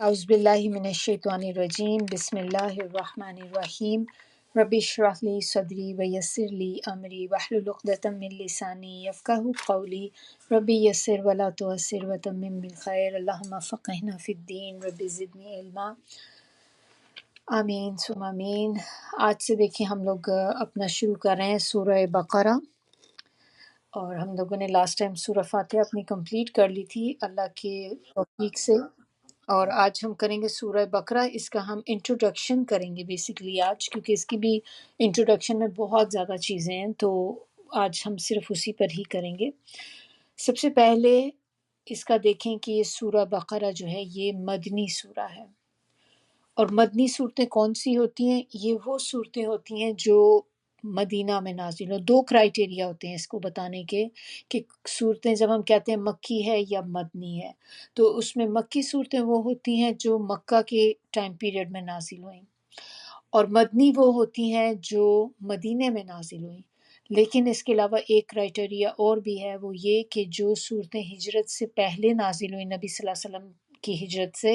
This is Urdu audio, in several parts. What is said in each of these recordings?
اعوذ باللہ من الشیطان الرجیم بسم اللہ الرحمن الرحیم رب اشرح لی صدری ویسر لی امری واحلل عقدۃ من لسانی یفقہوا قولی رب یسر ولا تعسر وتمم بالخیر اللہم فقہنا فی الدین رب زدنی علما آمین ثم آمین۔ آج سے دیکھیں ہم لوگ اپنا شروع کر رہے ہیں سورہ بقرہ، اور ہم لوگوں نے لاسٹ ٹائم سورہ فاتحہ اپنی کمپلیٹ کر لی تھی اللہ کے توفیق سے، اور آج ہم کریں گے سورہ بقرہ۔ اس کا ہم انٹروڈکشن کریں گے بیسیکلی آج، کیونکہ اس کی بھی انٹروڈکشن میں بہت زیادہ چیزیں ہیں، تو آج ہم صرف اسی پر ہی کریں گے۔ سب سے پہلے اس کا دیکھیں کہ یہ سورہ بقرہ جو ہے یہ مدنی سورہ ہے، اور مدنی صورتیں کون سی ہوتی ہیں؟ یہ وہ صورتیں ہوتی ہیں جو مدینہ میں نازل ہو۔ دو کرائیٹیریا ہوتے ہیں اس کو بتانے کے کہ صورتیں جب ہم کہتے ہیں مکی ہے یا مدنی ہے، تو اس میں مکی صورتیں وہ ہوتی ہیں جو مکہ کے ٹائم پیریڈ میں نازل ہوئیں، اور مدنی وہ ہوتی ہیں جو مدینے میں نازل ہوئیں۔ لیکن اس کے علاوہ ایک کرائیٹیریا اور بھی ہے، وہ یہ کہ جو صورتیں ہجرت سے پہلے نازل ہوئیں نبی صلی اللہ علیہ وسلم کی ہجرت سے،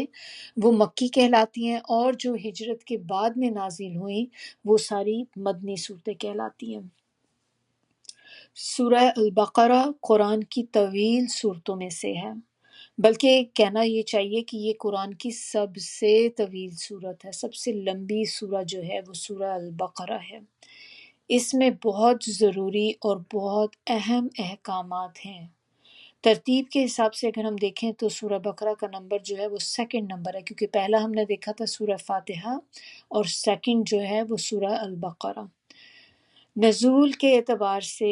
وہ مکی کہلاتی ہیں، اور جو ہجرت کے بعد میں نازل ہوئیں وہ ساری مدنی صورتیں کہلاتی ہیں۔ سورہ البقرہ قرآن کی طویل صورتوں میں سے ہے، بلکہ کہنا یہ چاہیے کہ یہ قرآن کی سب سے طویل صورت ہے۔ سب سے لمبی سورہ جو ہے وہ سورہ البقرہ ہے۔ اس میں بہت ضروری اور بہت اہم احکامات ہیں۔ ترتیب کے حساب سے اگر ہم دیکھیں تو سورہ بقرہ کا نمبر جو ہے وہ سیکنڈ نمبر ہے، کیونکہ پہلا ہم نے دیکھا تھا سورہ فاتحہ، اور سیکنڈ جو ہے وہ سورہ البقرہ۔ نزول کے اعتبار سے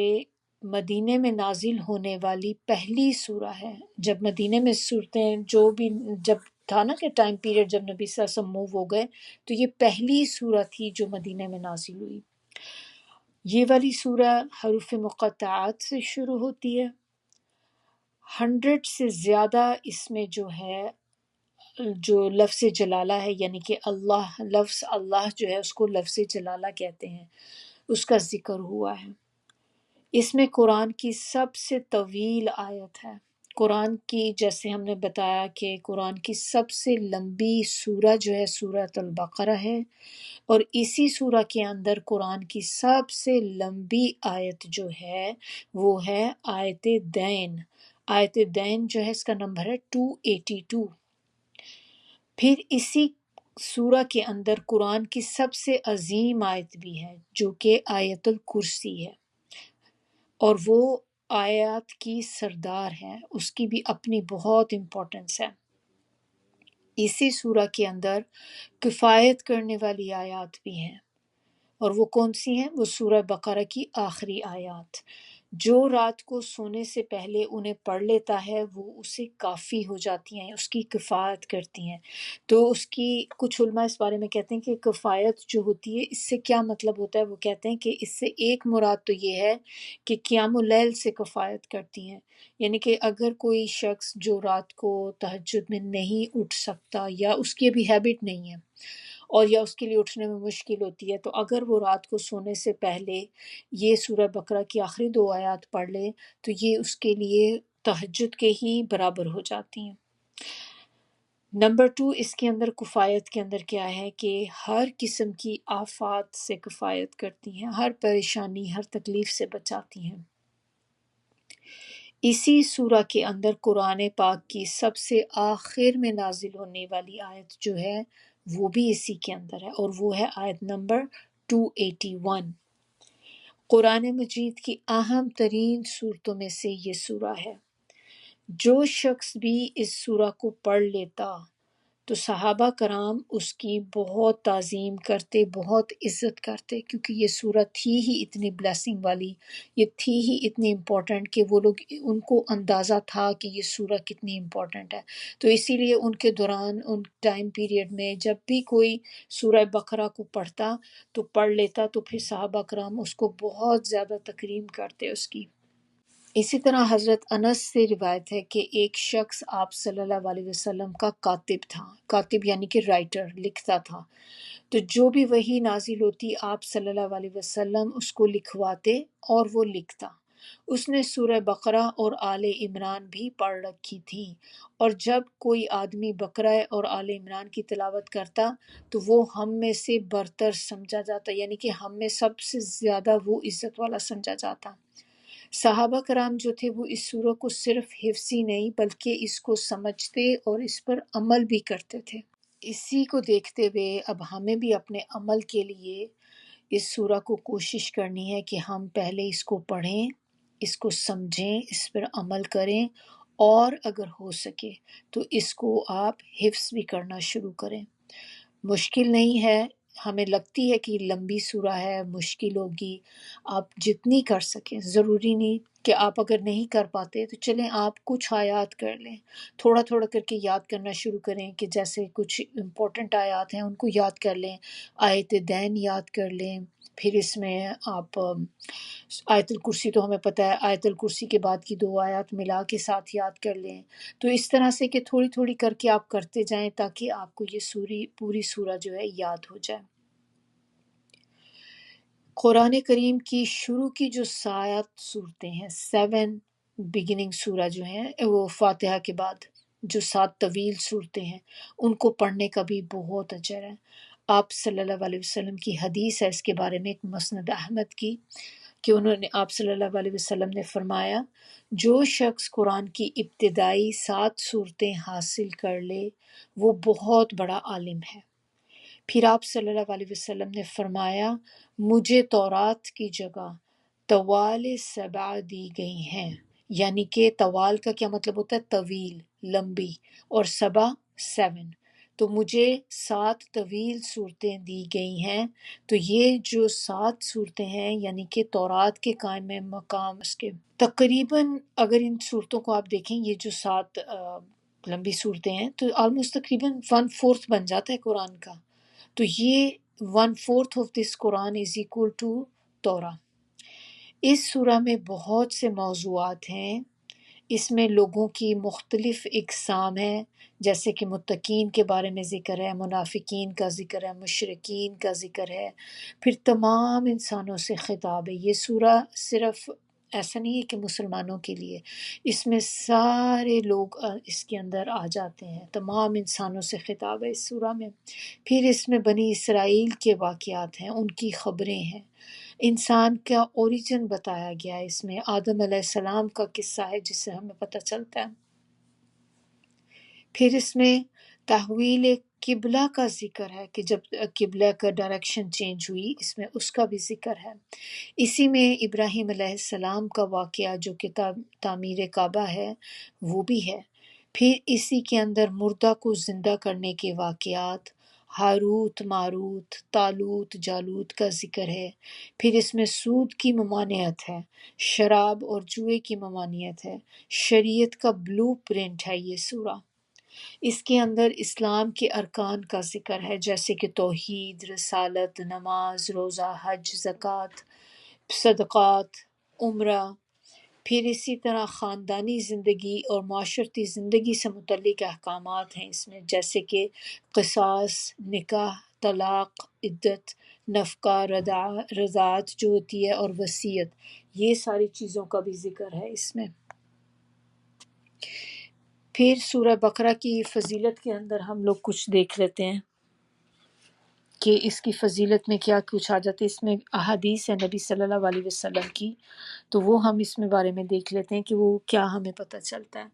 مدینے میں نازل ہونے والی پہلی سورہ ہے۔ جب مدینے میں صورتیں جو بھی جب تھا نا کہ ٹائم پیریڈ جب نبی صلی اللہ علیہ وسلم موو ہو گئے، تو یہ پہلی سورہ تھی جو مدینے میں نازل ہوئی۔ یہ والی سورہ حروف مقطعات سے شروع ہوتی ہے۔ 100 سے زیادہ اس میں جو ہے جو لفظ جلالہ ہے، یعنی کہ اللہ، لفظ اللہ جو ہے اس کو لفظ جلالہ کہتے ہیں، اس کا ذکر ہوا ہے۔ اس میں قرآن کی سب سے طویل آیت ہے۔ قرآن کی، جیسے ہم نے بتایا کہ قرآن کی سب سے لمبی سورہ جو ہے سورۃ البقرہ ہے، اور اسی سورہ کے اندر قرآن کی سب سے لمبی آیت جو ہے وہ ہے آیت دین۔ آیت دین جو ہے اس کا نمبر ہے 282۔ پھر اسی سورہ کے اندر قرآن کی سب سے عظیم آیت بھی ہے جو کہ آیت الکرسی ہے، اور وہ آیات کی سردار ہے، اس کی بھی اپنی بہت امپورٹنس ہے۔ اسی سورہ کے اندر کفایت کرنے والی آیات بھی ہیں، اور وہ کون سی ہیں؟ وہ سورہ بقرہ کی آخری آیات۔ جو رات کو سونے سے پہلے انہیں پڑھ لیتا ہے وہ اسے کافی ہو جاتی ہیں، اس کی کفایت کرتی ہیں۔ تو اس کی کچھ علماء اس بارے میں کہتے ہیں کہ کفایت جو ہوتی ہے اس سے کیا مطلب ہوتا ہے، وہ کہتے ہیں کہ اس سے ایک مراد تو یہ ہے کہ قیام اللیل سے کفایت کرتی ہیں، یعنی کہ اگر کوئی شخص جو رات کو تہجد میں نہیں اٹھ سکتا، یا اس کی ابھی ہیبٹ نہیں ہے، اور یا اس کے لیے اٹھنے میں مشکل ہوتی ہے، تو اگر وہ رات کو سونے سے پہلے یہ سورہ بقرہ کی آخری 2 آیات پڑھ لے تو یہ اس کے لیے تہجد کے ہی برابر ہو جاتی ہیں۔ نمبر 2، اس کے اندر کفایت کے اندر کیا ہے کہ ہر قسم کی آفات سے کفایت کرتی ہیں، ہر پریشانی، ہر تکلیف سے بچاتی ہیں۔ اسی سورہ کے اندر قرآن پاک کی سب سے آخر میں نازل ہونے والی آیت جو ہے وہ بھی اسی کے اندر ہے، اور وہ ہے آیت نمبر 281۔ قرآن مجید کی اہم ترین صورتوں میں سے یہ سورہ ہے۔ جو شخص بھی اس سورہ کو پڑھ لیتا تو صحابہ کرام اس کی بہت تعظیم کرتے، بہت عزت کرتے، کیونکہ یہ سورہ تھی ہی اتنی بلیسنگ والی، یہ تھی ہی اتنی امپورٹنٹ کہ وہ لوگ، ان کو اندازہ تھا کہ یہ سورہ کتنی امپورٹنٹ ہے، تو اسی لیے ان کے دوران، ان ٹائم پیریڈ میں جب بھی کوئی سورہ بقرہ کو پڑھتا تو پڑھ لیتا تو پھر صحابہ کرام اس کو بہت زیادہ تکریم کرتے اس کی۔ اسی طرح حضرت انس سے روایت ہے کہ ایک شخص آپ صلی اللہ علیہ وسلم کا کاتب تھا۔ کاتب یعنی کہ رائٹر، لکھتا تھا، تو جو بھی وحی نازل ہوتی آپ صلی اللہ علیہ وسلم اس کو لکھواتے اور وہ لکھتا۔ اس نے سورہ بقرہ اور آل عمران بھی پڑھ رکھی تھی، اور جب کوئی آدمی بقرہ اور آل عمران کی تلاوت کرتا تو وہ ہم میں سے برتر سمجھا جاتا، یعنی کہ ہم میں سب سے زیادہ وہ عزت والا سمجھا جاتا۔ صحابہ کرام جو تھے وہ اس سورہ کو صرف حفظ ہی نہیں بلکہ اس کو سمجھتے اور اس پر عمل بھی کرتے تھے۔ اسی کو دیکھتے ہوئے اب ہمیں بھی اپنے عمل کے لیے اس سورہ کو کوشش کرنی ہے کہ ہم پہلے اس کو پڑھیں، اس کو سمجھیں، اس پر عمل کریں، اور اگر ہو سکے تو اس کو آپ حفظ بھی کرنا شروع کریں۔ مشکل نہیں ہے، ہمیں لگتی ہے کہ لمبی سورہ ہے، مشکل ہوگی، آپ جتنی کر سکیں، ضروری نہیں کہ آپ اگر نہیں کر پاتے تو چلیں آپ کچھ آیات کر لیں، تھوڑا تھوڑا کر کے یاد کرنا شروع کریں، کہ جیسے کچھ امپورٹنٹ آیات ہیں ان کو یاد کر لیں، آیت دین یاد کر لیں، پھر اس میں آپ آیت الکرسی تو ہمیں پتہ ہے، آیت الکرسی کے بعد کی 2 آیات ملا کے ساتھ یاد کر لیں۔ تو اس طرح سے کہ تھوڑی تھوڑی کر کے آپ کرتے جائیں تاکہ آپ کو یہ پوری سورہ جو ہے یاد ہو جائے۔ قرآن کریم کی شروع کی جو 7 صورتیں ہیں، 7 بگننگ سورہ جو ہیں، وہ فاتحہ کے بعد جو 7 طویل صورتیں ہیں، ان کو پڑھنے کا بھی بہت اجر ہے۔ آپ صلی اللہ علیہ وسلم کی حدیث ہے اس کے بارے میں، ایک مسند احمد کی، کہ انہوں نے، آپ صلی اللہ علیہ وسلم نے فرمایا، جو شخص قرآن کی ابتدائی 7 صورتیں حاصل کر لے وہ بہت بڑا عالم ہے۔ پھر آپ صلی اللہ علیہ وسلم نے فرمایا، مجھے تورات کی جگہ طوال 7 دی گئی ہیں، یعنی کہ طوال کا کیا مطلب ہوتا ہے؟ طویل، لمبی، اور 7 تو مجھے 7 طویل صورتیں دی گئی ہیں۔ تو یہ جو 7 صورتیں ہیں یعنی کہ تورات کے قائم مقام اس کے تقریباً، اگر ان صورتوں کو آپ دیکھیں، یہ جو 7 لمبی صورتیں ہیں تو آلموسٹ تقریباً 1/4 بن جاتا ہے قرآن کا۔ تو یہ 1/4 of this Quran is equal to Torah. اس سورہ میں بہت سے موضوعات ہیں، اس میں لوگوں کی مختلف اقسام ہیں، جیسے کہ متقین کے بارے میں ذکر ہے، منافقین کا ذکر ہے، مشرکین کا ذکر ہے، پھر تمام انسانوں سے خطاب ہے۔ یہ سورہ صرف ایسا نہیں ہے کہ مسلمانوں کے لیے، اس میں سارے لوگ اس کے اندر آ جاتے ہیں، تمام انسانوں سے خطاب ہے اس سورہ میں۔ پھر اس میں بنی اسرائیل کے واقعات ہیں، ان کی خبریں ہیں، انسان کا اوریجن بتایا گیا ہے، اس میں آدم علیہ السلام کا قصہ ہے جس سے ہمیں پتہ چلتا ہے۔ پھر اس میں تحویل قبلہ کا ذکر ہے کہ جب قبلہ کا ڈائریکشن چینج ہوئی، اس میں اس کا بھی ذکر ہے۔ اسی میں ابراہیم علیہ السلام کا واقعہ جو کہ تعمیر کعبہ ہے وہ بھی ہے۔ پھر اسی کے اندر مردہ کو زندہ کرنے کے واقعات، ہاروت ماروت، طالوت جالوت کا ذکر ہے۔ پھر اس میں سود کی ممانعت ہے، شراب اور جوئے کی ممانعت ہے، شریعت کا بلو پرنٹ ہے یہ سورہ۔ اس کے اندر اسلام کے ارکان کا ذکر ہے، جیسے کہ توحید، رسالت، نماز، روزہ، حج، زکوٰۃ، صدقات، عمرہ۔ پھر اسی طرح خاندانی زندگی اور معاشرتی زندگی سے متعلق احکامات ہیں اس میں، جیسے کہ قصاص، نکاح، طلاق، عدت، نفقہ، رضاعت جو ہوتی ہے، اور وصیت، یہ ساری چیزوں کا بھی ذکر ہے اس میں۔ پھر سورہ بقرہ کی فضیلت کے اندر ہم لوگ کچھ دیکھ لیتے ہیں کہ اس کی فضیلت میں کیا کچھ آ جاتا ہے۔ اس میں احادیث ہے نبی صلی اللہ علیہ وسلم کی، تو وہ ہم اس میں بارے میں دیکھ لیتے ہیں کہ وہ کیا ہمیں پتہ چلتا ہے۔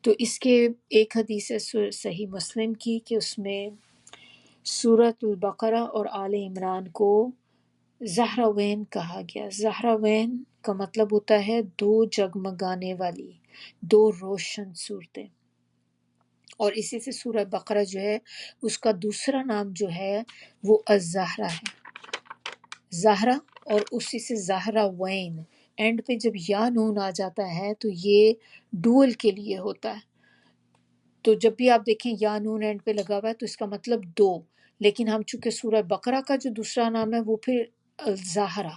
تو اس کے ایک حدیث ہے صحیح مسلم کی کہ اس میں سورۃ البقرہ اور آل عمران کو زہراوین کہا گیا۔ زہراوین کا مطلب ہوتا ہے 2 جگمگانے والی، 2 روشن صورتیں، اور اسی سے سورہ بقرہ جو ہے اس کا دوسرا نام جو ہے وہ الزہرا ہے، زہرا، اور اسی سے زہراوین، اینڈ پہ جب یا نون آ جاتا ہے تو یہ ڈوئل کے لیے ہوتا ہے۔ تو جب بھی آپ دیکھیں یا نون اینڈ پہ لگا ہوا ہے تو اس کا مطلب 2، لیکن ہم چونکہ سورہ بقرہ کا جو دوسرا نام ہے وہ پھر الزہرا،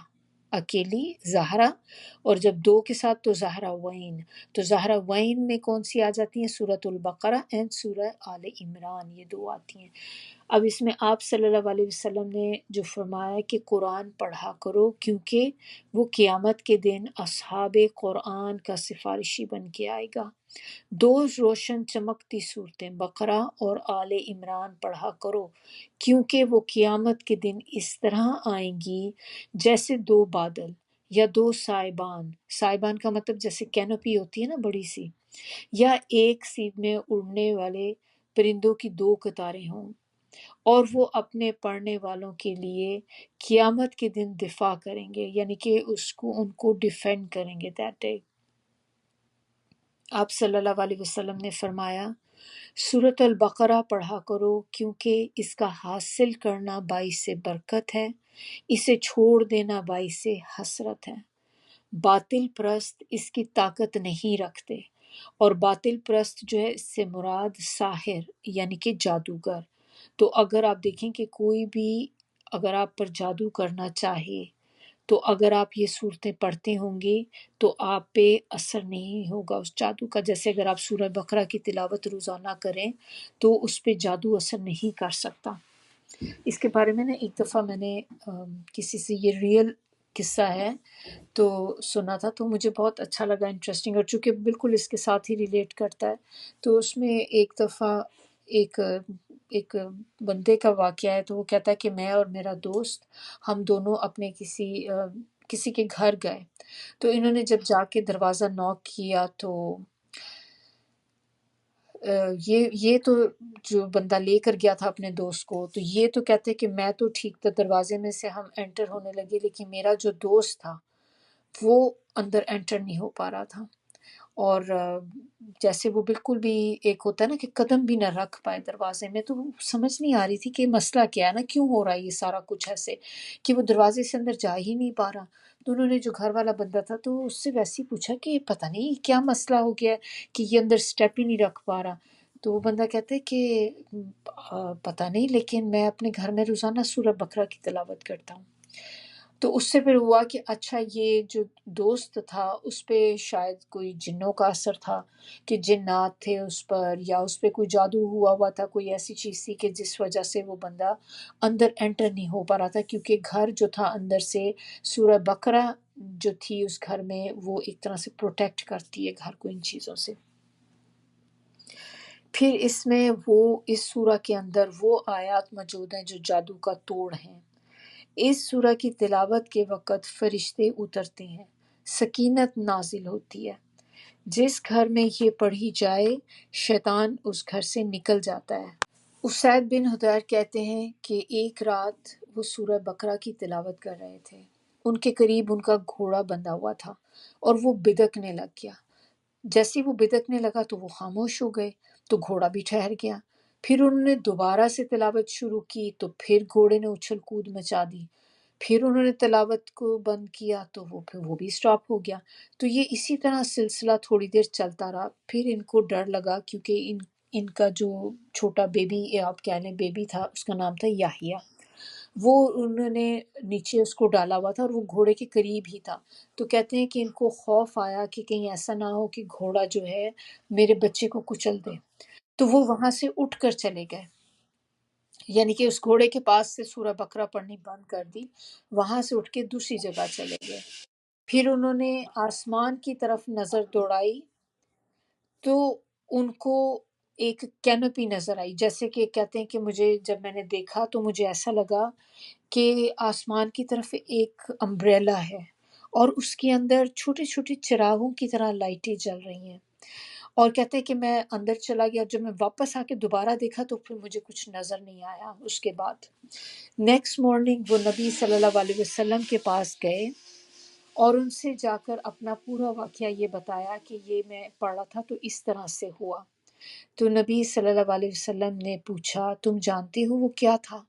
اکیلی زہرا، اور جب دو کے ساتھ تو زہرا وین. تو زہرا وین میں کون سی آ جاتی ہیں؟ سورۃ البقرہ اینڈ سورہ آل عمران، یہ دو آتی ہیں. اب اس میں آپ صلی اللہ علیہ وسلم نے جو فرمایا کہ قرآن پڑھا کرو کیونکہ وہ قیامت کے دن اصحاب قرآن کا سفارشی بن کے آئے گا. دو روشن چمکتی صورتیں بقرہ اور آل عمران پڑھا کرو کیونکہ وہ قیامت کے دن اس طرح آئیں گی جیسے دو بادل یا دو سائبان. سائبان کا مطلب جیسے کینوپی ہوتی ہے نا بڑی سی، یا ایک سیب میں اڑنے والے پرندوں کی دو قطاریں ہوں، اور وہ اپنے پڑھنے والوں کے لیے قیامت کے دن دفاع کریں گے، یعنی کہ ان کو ڈیفینڈ کریں گے دیٹ ڈے. آپ صلی اللہ علیہ وسلم نے فرمایا سورۃ البقرہ پڑھا کرو کیونکہ اس کا حاصل کرنا باعث برکت ہے، اسے چھوڑ دینا باعث حسرت ہے. باطل پرست اس کی طاقت نہیں رکھتے، اور باطل پرست جو ہے اس سے مراد ساحر یعنی کہ جادوگر. تو اگر آپ دیکھیں کہ کوئی بھی اگر آپ پر جادو کرنا چاہے تو اگر آپ یہ صورتیں پڑھتے ہوں گے تو آپ پہ اثر نہیں ہوگا اس جادو کا. جیسے اگر آپ سورہ بقرہ کی تلاوت روزانہ کریں تو اس پہ جادو اثر نہیں کر سکتا. اس کے بارے میں ایک دفعہ میں نے کسی سے، یہ ریئل قصہ ہے، تو سنا تھا تو مجھے بہت اچھا لگا، انٹرسٹنگ، اور چونکہ بالکل اس کے ساتھ ہی ریلیٹ کرتا ہے. تو اس میں ایک دفعہ ایک ایک بندے کا واقعہ ہے. تو وہ کہتا ہے کہ میں اور میرا دوست ہم دونوں اپنے کسی کے گھر گئے. تو انہوں نے جب جا کے دروازہ نوک کیا تو یہ تو جو بندہ لے کر گیا تھا اپنے دوست کو، تو یہ تو کہتے کہ میں تو ٹھیک تھا، دروازے میں سے ہم انٹر ہونے لگے، لیکن میرا جو دوست تھا وہ اندر انٹر نہیں ہو پا رہا تھا. اور جیسے وہ بالکل بھی ایک ہوتا ہے نا کہ قدم بھی نہ رکھ پائے دروازے میں. تو وہ سمجھ نہیں آ رہی تھی کہ مسئلہ کیا ہے نا، کیوں ہو رہا ہے یہ سارا کچھ ایسے کہ وہ دروازے سے اندر جا ہی نہیں پا رہا. تو انہوں نے جو گھر والا بندہ تھا تو اس سے ویسے ہی پوچھا کہ پتہ نہیں کیا مسئلہ ہو گیا ہے کہ یہ اندر سٹیپ ہی نہیں رکھ پا رہا. تو وہ بندہ کہتا ہے کہ پتہ نہیں، لیکن میں اپنے گھر میں روزانہ سورہ بقرہ کی تلاوت کرتا ہوں. تو اس سے پھر ہوا کہ اچھا یہ جو دوست تھا اس پہ شاید کوئی جنوں کا اثر تھا کہ جنات تھے اس پر، یا اس پہ کوئی جادو ہوا تھا، کوئی ایسی چیز تھی کہ جس وجہ سے وہ بندہ اندر انٹر نہیں ہو پا رہا تھا، کیونکہ گھر جو تھا اندر سے سورہ بقرہ جو تھی اس گھر میں وہ ایک طرح سے پروٹیکٹ کرتی ہے گھر کو ان چیزوں سے. پھر اس میں اس سورہ کے اندر وہ آیات موجود ہیں جو جادو کا توڑ ہیں. اس سورہ کی تلاوت کے وقت فرشتے اترتے ہیں، سکینت نازل ہوتی ہے. جس گھر میں یہ پڑھی جائے شیطان اس گھر سے نکل جاتا ہے. اسید بن حضیر کہتے ہیں کہ ایک رات وہ سورہ بقرہ کی تلاوت کر رہے تھے. ان کے قریب ان کا گھوڑا بندھا ہوا تھا اور وہ بدکنے لگ گیا. جیسے وہ بدکنے لگا تو وہ خاموش ہو گئے، تو گھوڑا بھی ٹھہر گیا. پھر انہوں نے دوبارہ سے تلاوت شروع کی تو پھر گھوڑے نے اچھل کود مچا دی. پھر انہوں نے تلاوت کو بند کیا تو وہ بھی سٹاپ ہو گیا. تو یہ اسی طرح سلسلہ تھوڑی دیر چلتا رہا. پھر ان کو ڈر لگا کیونکہ ان کا جو چھوٹا بیبی، آپ کہہ لیں بیبی تھا، اس کا نام تھا یحییٰ. وہ انہوں نے نیچے اس کو ڈالا ہوا تھا اور وہ گھوڑے کے قریب ہی تھا. تو کہتے ہیں کہ ان کو خوف آیا کہ کہیں ایسا نہ ہو کہ گھوڑا جو ہے میرے بچے کو کچل دے. تو وہ وہاں سے اٹھ کر چلے گئے، یعنی کہ اس گھوڑے کے پاس سے سورہ بقرہ پڑھنی بند کر دی، وہاں سے اٹھ کے دوسری جگہ چلے گئے. پھر انہوں نے آسمان کی طرف نظر دوڑائی تو ان کو ایک کینوپی نظر آئی. جیسے کہ کہتے ہیں کہ جب میں نے دیکھا تو مجھے ایسا لگا کہ آسمان کی طرف ایک امبریلا ہے اور اس کے اندر چھوٹے چھوٹے چراغوں کی طرح لائٹیں جل رہی ہیں. اور کہتے ہیں کہ میں اندر چلا گیا، جب میں واپس آ کے دوبارہ دیکھا تو پھر مجھے کچھ نظر نہیں آیا. اس کے بعد نیکسٹ مارننگ وہ نبی صلی اللہ علیہ وسلم کے پاس گئے اور ان سے جا کر اپنا پورا واقعہ یہ بتایا کہ یہ میں پڑھا تھا تو اس طرح سے ہوا. تو نبی صلی اللہ علیہ وسلم نے پوچھا تم جانتے ہو وہ کیا تھا؟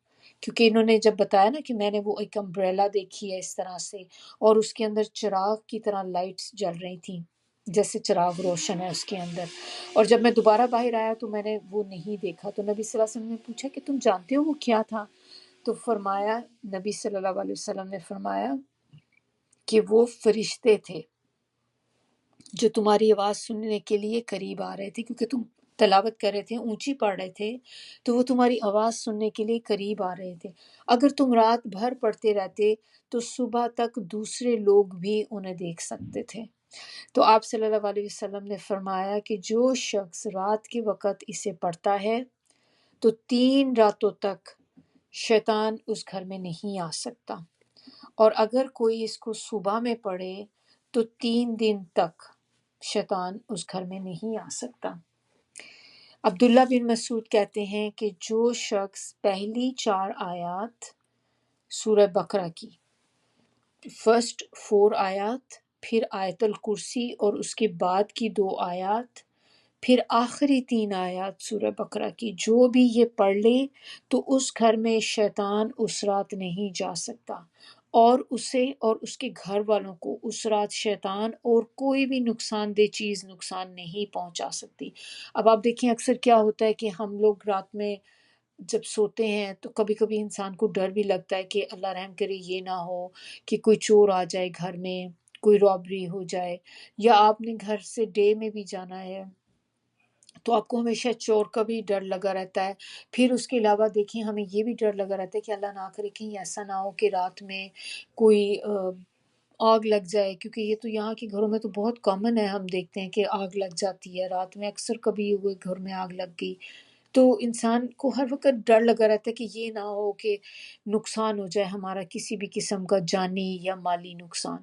کیونکہ انہوں نے جب بتایا نا کہ میں نے وہ ایک امبریلا دیکھی ہے اس طرح سے، اور اس کے اندر چراغ کی طرح لائٹس جل رہی تھیں جیسے چراغ روشن ہے اس کے اندر. اور جب میں دوبارہ باہر آیا تو میں نے وہ نہیں دیکھا. تو نبی صلی اللہ علیہ وسلم نے پوچھا کہ تم جانتے ہو وہ کیا تھا؟ تو فرمایا، نبی صلی اللہ علیہ وسلم نے فرمایا کہ وہ فرشتے تھے جو تمہاری آواز سننے کے لیے قریب آ رہے تھے، کیونکہ تم تلاوت کر رہے تھے، اونچی پڑھ رہے تھے، تو وہ تمہاری آواز سننے کے لیے قریب آ رہے تھے۔ اگر تم رات بھر پڑھتے رہتے تو صبح تک دوسرے لوگ بھی انہیں دیکھ سکتے تھے۔ تو آپ صلی اللہ علیہ وسلم نے فرمایا کہ جو شخص رات کے وقت اسے پڑھتا ہے تو 3 راتوں تک شیطان اس گھر میں نہیں آ سکتا، اور اگر کوئی اس کو صبح میں پڑھے تو 3 دن تک شیطان اس گھر میں نہیں آ سکتا۔ عبداللہ بن مسعود کہتے ہیں کہ جو شخص پہلی 4 آیات سورہ بقرہ کی، فرسٹ 4 آیات، پھر آیت الکرسی اور اس کے بعد کی 2 آیات، پھر آخری 3 آیات سورہ بقرہ کی جو بھی یہ پڑھ لے تو اس گھر میں شیطان اس رات نہیں جا سکتا، اور اسے اور اس کے گھر والوں کو اس رات شیطان اور کوئی بھی نقصان دہ چیز نقصان نہیں پہنچا سکتی۔ اب آپ دیکھیں اکثر کیا ہوتا ہے کہ ہم لوگ رات میں جب سوتے ہیں تو کبھی کبھی انسان کو ڈر بھی لگتا ہے کہ اللہ رحم کرے یہ نہ ہو کہ کوئی چور آ جائے گھر میں، کوئی رابری ہو جائے، یا آپ نے گھر سے ڈے میں بھی جانا ہے تو آپ کو ہمیشہ چور کا بھی ڈر لگا رہتا ہے۔ پھر اس کے علاوہ دیکھیں ہمیں یہ بھی ڈر لگا رہتا ہے کہ اللہ نہ کرے کہیں ایسا نہ ہو کہ رات میں کوئی آگ لگ جائے، کیونکہ یہ تو یہاں کے گھروں میں تو بہت کامن ہے، ہم دیکھتے ہیں کہ آگ لگ جاتی ہے رات میں، اکثر کبھی ہوئے گھر میں آگ لگ گئی، تو انسان کو ہر وقت ڈر لگا رہتا ہے کہ یہ نہ ہو کہ نقصان ہو جائے ہمارا، کسی بھی قسم کا جانی یا مالی نقصان۔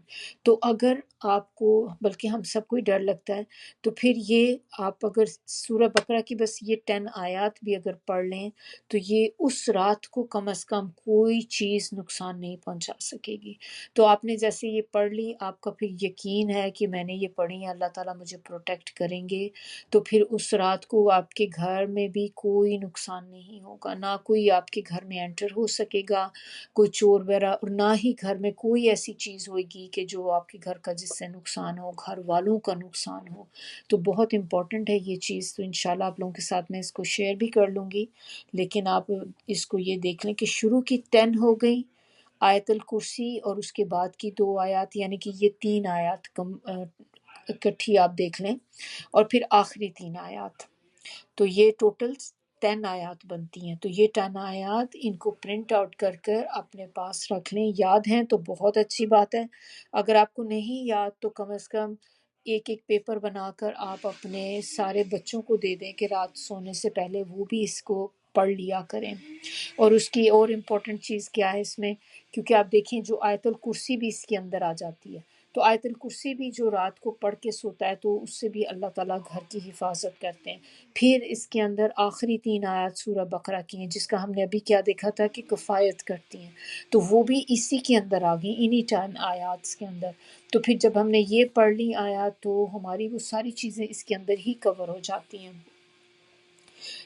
تو اگر آپ کو، بلکہ ہم سب کو ہی ڈر لگتا ہے، تو پھر یہ آپ اگر سورہ بقرہ کی بس یہ 10 آیات بھی اگر پڑھ لیں تو یہ اس رات کو کم از کم کوئی چیز نقصان نہیں پہنچا سکے گی۔ تو آپ نے جیسے یہ پڑھ لی، آپ کا پھر یقین ہے کہ میں نے یہ پڑھی ہے، اللہ تعالیٰ مجھے پروٹیکٹ کریں گے، تو پھر اس رات کو آپ کے گھر میں بھی کوئی نقصان نہیں ہوگا، نہ کوئی آپ کے گھر میں انٹر ہو سکے گا، کوئی چور وغیرہ، اور نہ ہی گھر میں کوئی ایسی چیز ہوئے گی کہ جو آپ کے گھر کا جس سے نقصان ہو، گھر والوں کا نقصان ہو۔ تو بہت امپورٹنٹ ہے یہ چیز، تو انشاءاللہ آپ لوگوں کے ساتھ میں اس کو شیئر بھی کر لوں گی، لیکن آپ اس کو یہ دیکھ لیں کہ شروع کی 10 ہو گئی، آیت الکرسی اور اس کے بعد کی 2 آیات، یعنی کہ یہ 3 آیات اکٹھی آپ دیکھ لیں، اور پھر آخری 3 آیات، تو یہ ٹوٹل 10 آیات بنتی ہیں۔ تو یہ 10 آیات ان کو پرنٹ آؤٹ کر کر اپنے پاس رکھ لیں، یاد ہیں تو بہت اچھی بات ہے، اگر آپ کو نہیں یاد تو کم از کم ایک ایک پیپر بنا کر آپ اپنے سارے بچوں کو دے دیں کہ رات سونے سے پہلے وہ بھی اس کو پڑھ لیا کریں۔ اور اس کی اور امپورٹنٹ چیز کیا ہے اس میں، کیونکہ آپ دیکھیں جو آیت الکرسی بھی اس کے اندر آ جاتی ہے، تو آیت الکرسی بھی جو رات کو پڑھ کے سوتا ہے تو اس سے بھی اللہ تعالیٰ گھر کی حفاظت کرتے ہیں۔ پھر اس کے اندر آخری 3 آیات سورہ بقرہ کی ہیں، جس کا ہم نے ابھی کیا دیکھا تھا کہ کفایت کرتی ہیں، تو وہ بھی اسی کے اندر آ گئی، انہی 10 آیات کے اندر۔ تو پھر جب ہم نے یہ پڑھ لی آیات تو ہماری وہ ساری چیزیں اس کے اندر ہی کور ہو جاتی ہیں۔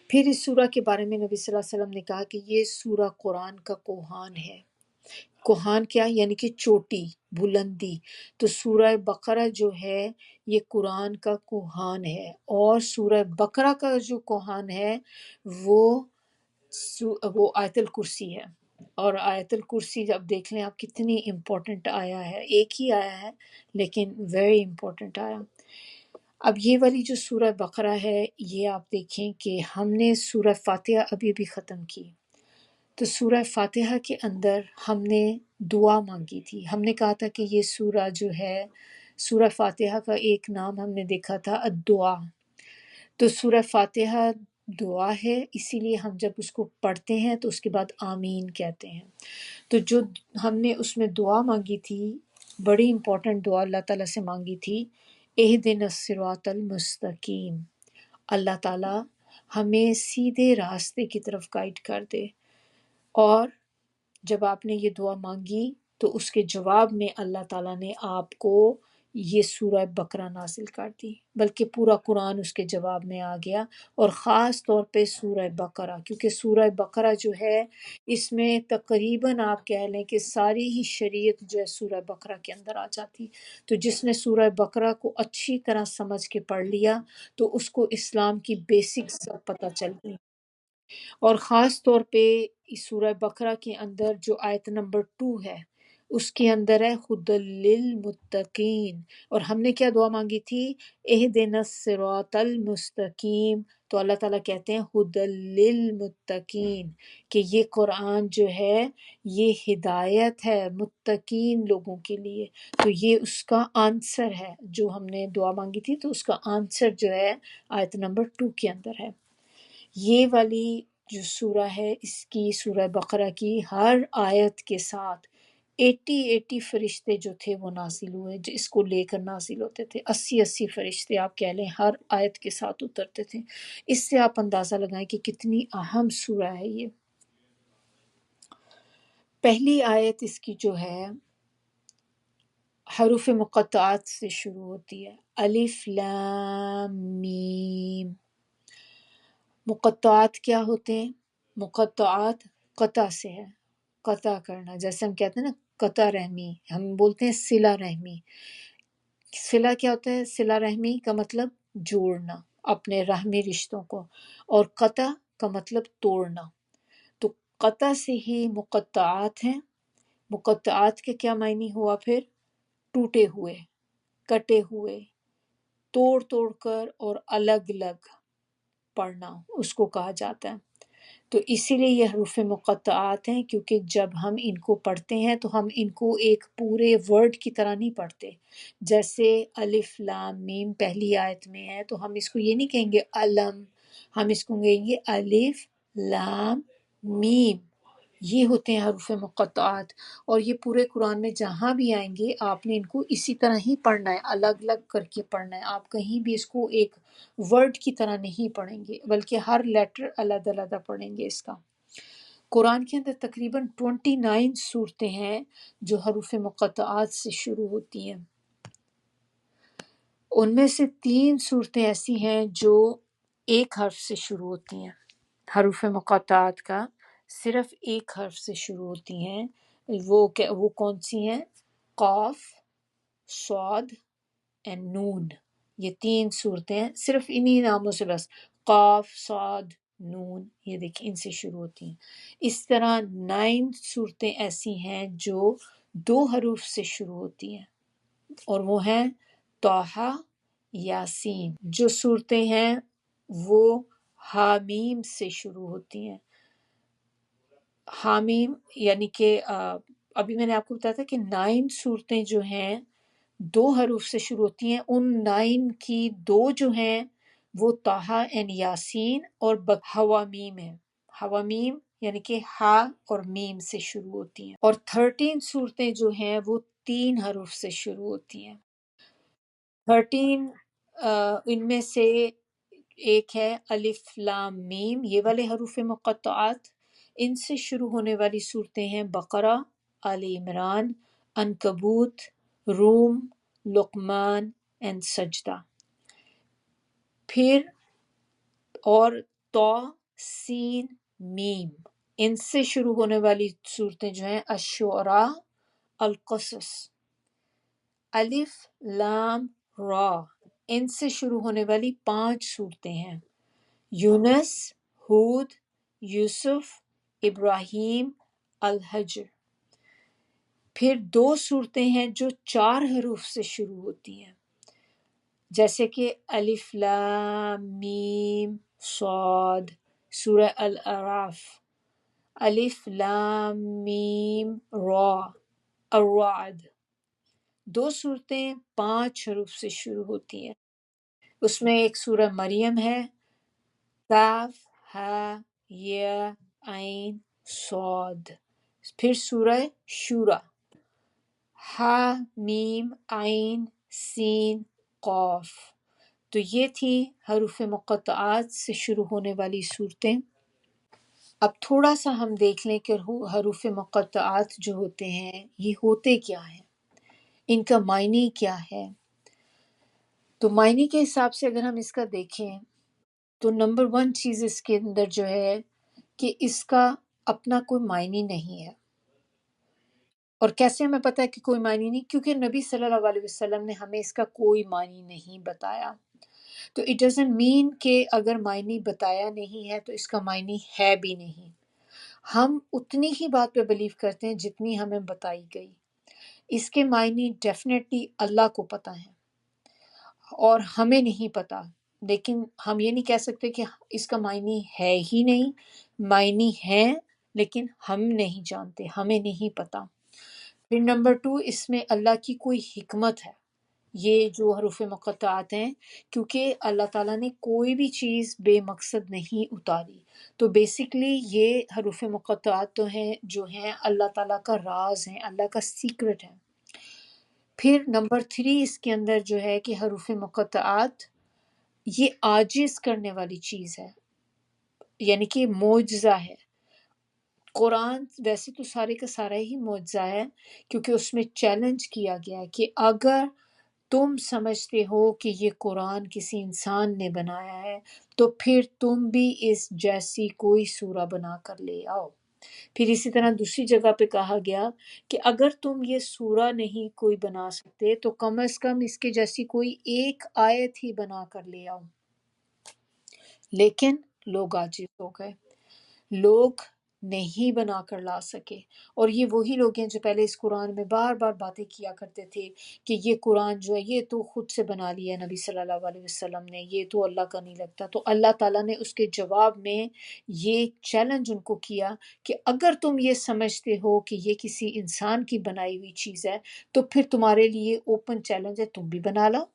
پھر اس سورہ کے بارے میں نبی صلی اللہ علیہ وسلم نے کہا کہ یہ سورہ قرآن کا کوہان ہے۔ کوہان کیا یعنی کہ چوٹی، بلندی، تو سورہ بقرہ جو ہے یہ قرآن کا کوہان ہے، اور سورہ بقرہ کا جو کوہان ہے وہ وہ آیت الکرسی ہے۔ اور آیت الکرسی جب دیکھ لیں آپ کتنی امپورٹنٹ آیا ہے، ایک ہی آیا ہے لیکن ویری امپورٹنٹ آیا۔ اب یہ والی جو سورہ بقرہ ہے یہ آپ دیکھیں کہ ہم نے سورہ فاتحہ ابھی ابھی ختم کی، تو سورہ فاتحہ کے اندر ہم نے دعا مانگی تھی، ہم نے کہا تھا کہ یہ سورہ جو ہے، سورہ فاتحہ کا ایک نام ہم نے دیکھا تھا الدعا، تو سورہ فاتحہ دعا ہے، اسی لیے ہم جب اس کو پڑھتے ہیں تو اس کے بعد آمین کہتے ہیں۔ تو جو ہم نے اس میں دعا مانگی تھی، بڑی امپورٹنٹ دعا اللہ تعالیٰ سے مانگی تھی، اہدنا الصراط المستقیم، اللہ تعالیٰ ہمیں سیدھے راستے کی طرف گائیڈ کر دے۔ اور جب آپ نے یہ دعا مانگی تو اس کے جواب میں اللہ تعالیٰ نے آپ کو یہ سورہ بقرہ نازل کر دی، بلکہ پورا قرآن اس کے جواب میں آ گیا، اور خاص طور پہ سورہ بقرہ، کیونکہ سورہ بقرہ جو ہے اس میں تقریباً آپ کہہ لیں کہ ساری ہی شریعت جو ہے سورہ بقرہ کے اندر آ جاتی، تو جس نے سورہ بقرہ کو اچھی طرح سمجھ کے پڑھ لیا تو اس کو اسلام کی بیسکس سب پتہ چل گئی۔ اور خاص طور پہ اس سورہ بقرہ کے اندر جو آیت نمبر 2 ہے اس کے اندر ہے ہدی للمتقین، اور ہم نے کیا دعا مانگی تھی؟ اہدنا الصراط المستقیم، تو اللہ تعالیٰ کہتے ہیں ہدی للمتقین، کہ یہ قرآن جو ہے یہ ہدایت ہے متقین لوگوں کے لیے۔ تو یہ اس کا آنسر ہے جو ہم نے دعا مانگی تھی، تو اس کا آنسر جو ہے آیت نمبر 2 کے اندر ہے۔ یہ والی جو سورہ ہے، اس کی سورہ بقرہ کی ہر آیت کے ساتھ 80 فرشتے جو تھے وہ نازل ہوئے، جو اس کو لے کر نازل ہوتے تھے، 80 فرشتے آپ کہہ لیں ہر آیت کے ساتھ اترتے تھے۔ اس سے آپ اندازہ لگائیں کہ کتنی اہم سورہ ہے یہ۔ پہلی آیت اس کی جو ہے حروف مقطعات سے شروع ہوتی ہے، الف لام میم۔ مقطعات کیا ہوتے ہیں؟ مقطعات قطع سے ہے، قطع کرنا، جیسے ہم کہتے ہیں نا قطع رحمی، ہم بولتے ہیں صلہ رحمی۔ صلہ کیا ہوتا ہے؟ صلہ رحمی کا مطلب جوڑنا اپنے رحمی رشتوں کو، اور قطع کا مطلب توڑنا۔ تو قطع سے ہی مقطعات ہیں۔ مقطعات کے کیا معنی ہوا پھر؟ ٹوٹے ہوئے، کٹے ہوئے، توڑ توڑ کر اور الگ الگ پڑھنا اس کو کہا جاتا ہے۔ تو اسی لیے یہ حروف مقطعات ہیں، کیونکہ جب ہم ان کو پڑھتے ہیں تو ہم ان کو ایک پورے ورڈ کی طرح نہیں پڑھتے۔ جیسے الف لام میم پہلی آیت میں ہے تو ہم اس کو یہ نہیں کہیں گے علم، ہم اس کو کہیں گے الف لام میم۔ یہ ہوتے ہیں حروف مقطعات، اور یہ پورے قرآن میں جہاں بھی آئیں گے آپ نے ان کو اسی طرح ہی پڑھنا ہے، الگ الگ کر کے پڑھنا ہے۔ آپ کہیں بھی اس کو ایک ورڈ کی طرح نہیں پڑھیں گے، بلکہ ہر لیٹر علیحدہ علیحدہ پڑھیں گے اس کا۔ قرآن کے اندر تقریباً 29 صورتیں ہیں جو حروف مقطعات سے شروع ہوتی ہیں۔ ان میں سے 3 صورتیں ایسی ہیں جو ایک حرف سے شروع ہوتی ہیں۔ حروف مقطعات کا صرف ایک حرف سے شروع ہوتی ہیں۔ وہ کون سی ہیں؟ قاف، صاد اینڈ نون۔ یہ 3 صورتیں ہیں، صرف انہی ناموں سے، بس قاف، صاد، نون، یہ دیکھیں ان سے شروع ہوتی ہیں۔ اس طرح 9 صورتیں ایسی ہیں جو 2 حروف سے شروع ہوتی ہیں، اور وہ ہیں طٰہٰ، یاسین۔ جو صورتیں ہیں وہ حامیم سے شروع ہوتی ہیں۔ حامیم یعنی کہ ابھی میں نے آپ کو بتایا تھا کہ 9 صورتیں جو ہیں 2 حروف سے شروع ہوتی ہیں، ان 9 کی 2 جو ہیں وہ طٰہٰ اینڈ یاسین اور حوامیم ہیں۔ حوامیم یعنی کہ ہا اور میم سے شروع ہوتی ہیں، اور 13 صورتیں جو ہیں وہ 3 حروف سے شروع ہوتی ہیں۔ 13 ان میں سے ایک ہے الف لام میم، یہ والے حروف مقطعات۔ ان سے شروع ہونے والی صورتیں ہیں بقرہ، آل عمران، عنکبوت، روم، لقمان اینڈ سجدہ۔ پھر اور طا، سین، میم، ان سے شروع ہونے والی صورتیں جو ہیں الشعراء، القصص۔ الف لام را، ان سے شروع ہونے والی 5 صورتیں ہیں یونس، ہود، یوسف، ابراہیم، الحجر۔ پھر 2 صورتیں ہیں جو 4 حروف سے شروع ہوتی ہیں، جیسے کہ الف لام میم صاد، سورہ الاعراف، الف لام میم را، الرعد۔ 2 صورتیں 5 حروف سے شروع ہوتی ہیں، اس میں ایک سورہ مریم ہے، کاف ہا یا عین صاد۔ پھر سورہ شورى، ہا میم عین سین قاف۔ تو یہ تھی حروف مقطعات سے شروع ہونے والی صورتیں۔ اب تھوڑا سا ہم دیکھ لیں کہ حروف مقطعات جو ہوتے ہیں یہ ہوتے کیا ہیں، ان کا معنی کیا ہے۔ تو معنی کے حساب سے اگر ہم اس کا دیکھیں تو نمبر 1 چیز اس کے اندر جو ہے کہ اس کا اپنا کوئی معنی نہیں ہے۔ اور کیسے ہمیں پتہ ہے کہ کوئی معنی نہیں؟ کیونکہ نبی صلی اللہ علیہ وسلم نے ہمیں اس کا کوئی معنی نہیں بتایا۔ تو اٹ ڈزنٹ مین کہ اگر معنی بتایا نہیں ہے تو اس کا معنی ہے بھی نہیں۔ ہم اتنی ہی بات پہ بلیو کرتے ہیں جتنی ہمیں بتائی گئی۔ اس کے معنی ڈیفینیٹلی اللہ کو پتہ ہے اور ہمیں نہیں پتہ، لیکن ہم یہ نہیں کہہ سکتے کہ اس کا معنی ہے ہی نہیں، معنی ہے لیکن ہم نہیں جانتے، ہمیں نہیں پتہ۔ پھر نمبر 2، اس میں اللہ کی کوئی حکمت ہے، یہ جو حروف مقطعات ہیں، کیونکہ اللہ تعالیٰ نے کوئی بھی چیز بے مقصد نہیں اتاری، تو بیسیکلی یہ حروف مقطعات تو ہیں جو ہیں اللہ تعالیٰ کا راز ہیں، اللہ کا سیکرٹ ہے۔ پھر نمبر 3 اس کے اندر جو ہے کہ حروف مقطعات یہ عاجز کرنے والی چیز ہے، یعنی کہ معجزہ ہے۔ قرآن ویسے تو سارے کا سارا ہی معجزہ ہے، کیونکہ اس میں چیلنج کیا گیا ہے کہ اگر تم سمجھتے ہو کہ یہ قرآن کسی انسان نے بنایا ہے تو پھر تم بھی اس جیسی کوئی سورہ بنا کر لے آؤ۔ پھر اسی طرح دوسری جگہ پہ کہا گیا کہ اگر تم یہ سورہ نہیں کوئی بنا سکتے تو کم از کم اس کے جیسی کوئی ایک آیت ہی بنا کر لے آؤ، لیکن لوگ عاجز ہو گئے، لوگ نہیں بنا کر لا سکے۔ اور یہ وہی لوگ ہیں جو پہلے اس قرآن میں بار بار باتیں کیا کرتے تھے کہ یہ قرآن جو ہے یہ تو خود سے بنا لیا نبی صلی اللہ علیہ وسلم نے، یہ تو اللہ کا نہیں لگتا۔ تو اللہ تعالیٰ نے اس کے جواب میں یہ چیلنج ان کو کیا کہ اگر تم یہ سمجھتے ہو کہ یہ کسی انسان کی بنائی ہوئی چیز ہے تو پھر تمہارے لیے اوپن چیلنج ہے، تم بھی بنا لاؤ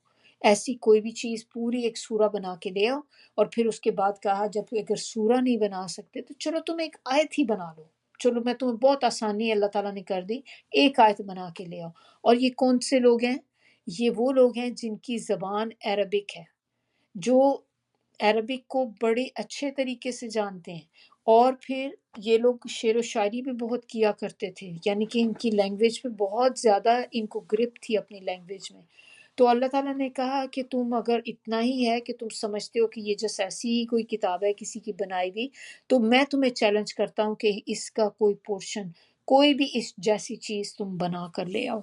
ایسی کوئی بھی چیز، پوری ایک سورہ بنا کے لے آؤ۔ اور پھر اس کے بعد کہا جب اگر سورہ نہیں بنا سکتے تو چلو تم ایک آیت ہی بنا لو، چلو میں تمہیں بہت آسانی اللہ تعالیٰ نے کر دی، ایک آیت بنا کے لے آؤ۔ اور یہ کون سے لوگ ہیں؟ یہ وہ لوگ ہیں جن کی زبان عربک ہے، جو عربک کو بڑے اچھے طریقے سے جانتے ہیں، اور پھر یہ لوگ شعر و شاعری بھی بہت کیا کرتے تھے، یعنی کہ ان کی لینگویج پہ بہت زیادہ ان کو گرپ تھی اپنی لینگویج میں۔ تو اللہ تعالیٰ نے کہا کہ تم اگر اتنا ہی ہے کہ تم سمجھتے ہو کہ یہ جس ایسی ہی کوئی کتاب ہے کسی کی بنائی ہوئی، تو میں تمہیں چیلنج کرتا ہوں کہ اس کا کوئی پورشن، کوئی بھی اس جیسی چیز تم بنا کر لے آؤ۔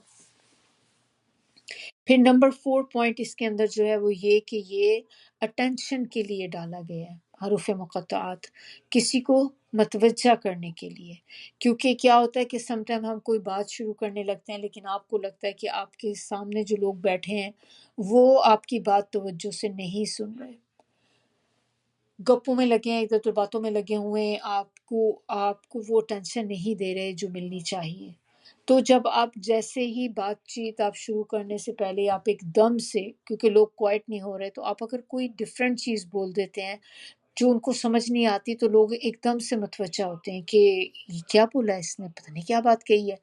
پھر نمبر 4 پوائنٹ اس کے اندر جو ہے وہ یہ کہ یہ اٹینشن کے لیے ڈالا گیا ہے، حروف مقطعات کسی کو متوجہ کرنے کے لیے۔ کیونکہ کیا ہوتا ہے کہ سم ٹائم ہم کوئی بات شروع کرنے لگتے ہیں لیکن آپ کو لگتا ہے کہ آپ کے سامنے جو لوگ بیٹھے ہیں وہ آپ کی بات توجہ سے نہیں سن رہے، گپوں میں لگے ہیں، ادھر ادھر باتوں میں لگے ہوئے ہیں، آپ کو وہ ٹینشن نہیں دے رہے جو ملنی چاہیے۔ تو جب آپ جیسے ہی بات چیت آپ شروع کرنے سے پہلے آپ ایک دم سے، کیونکہ لوگ کوائٹ نہیں ہو رہے، تو آپ اگر کوئی ڈفرینٹ چیز بول دیتے ہیں جو ان کو سمجھ نہیں آتی تو لوگ ایک دم سے متوجہ ہوتے ہیں کہ یہ کیا بولا اس نے، پتہ نہیں کیا بات کہی ہے۔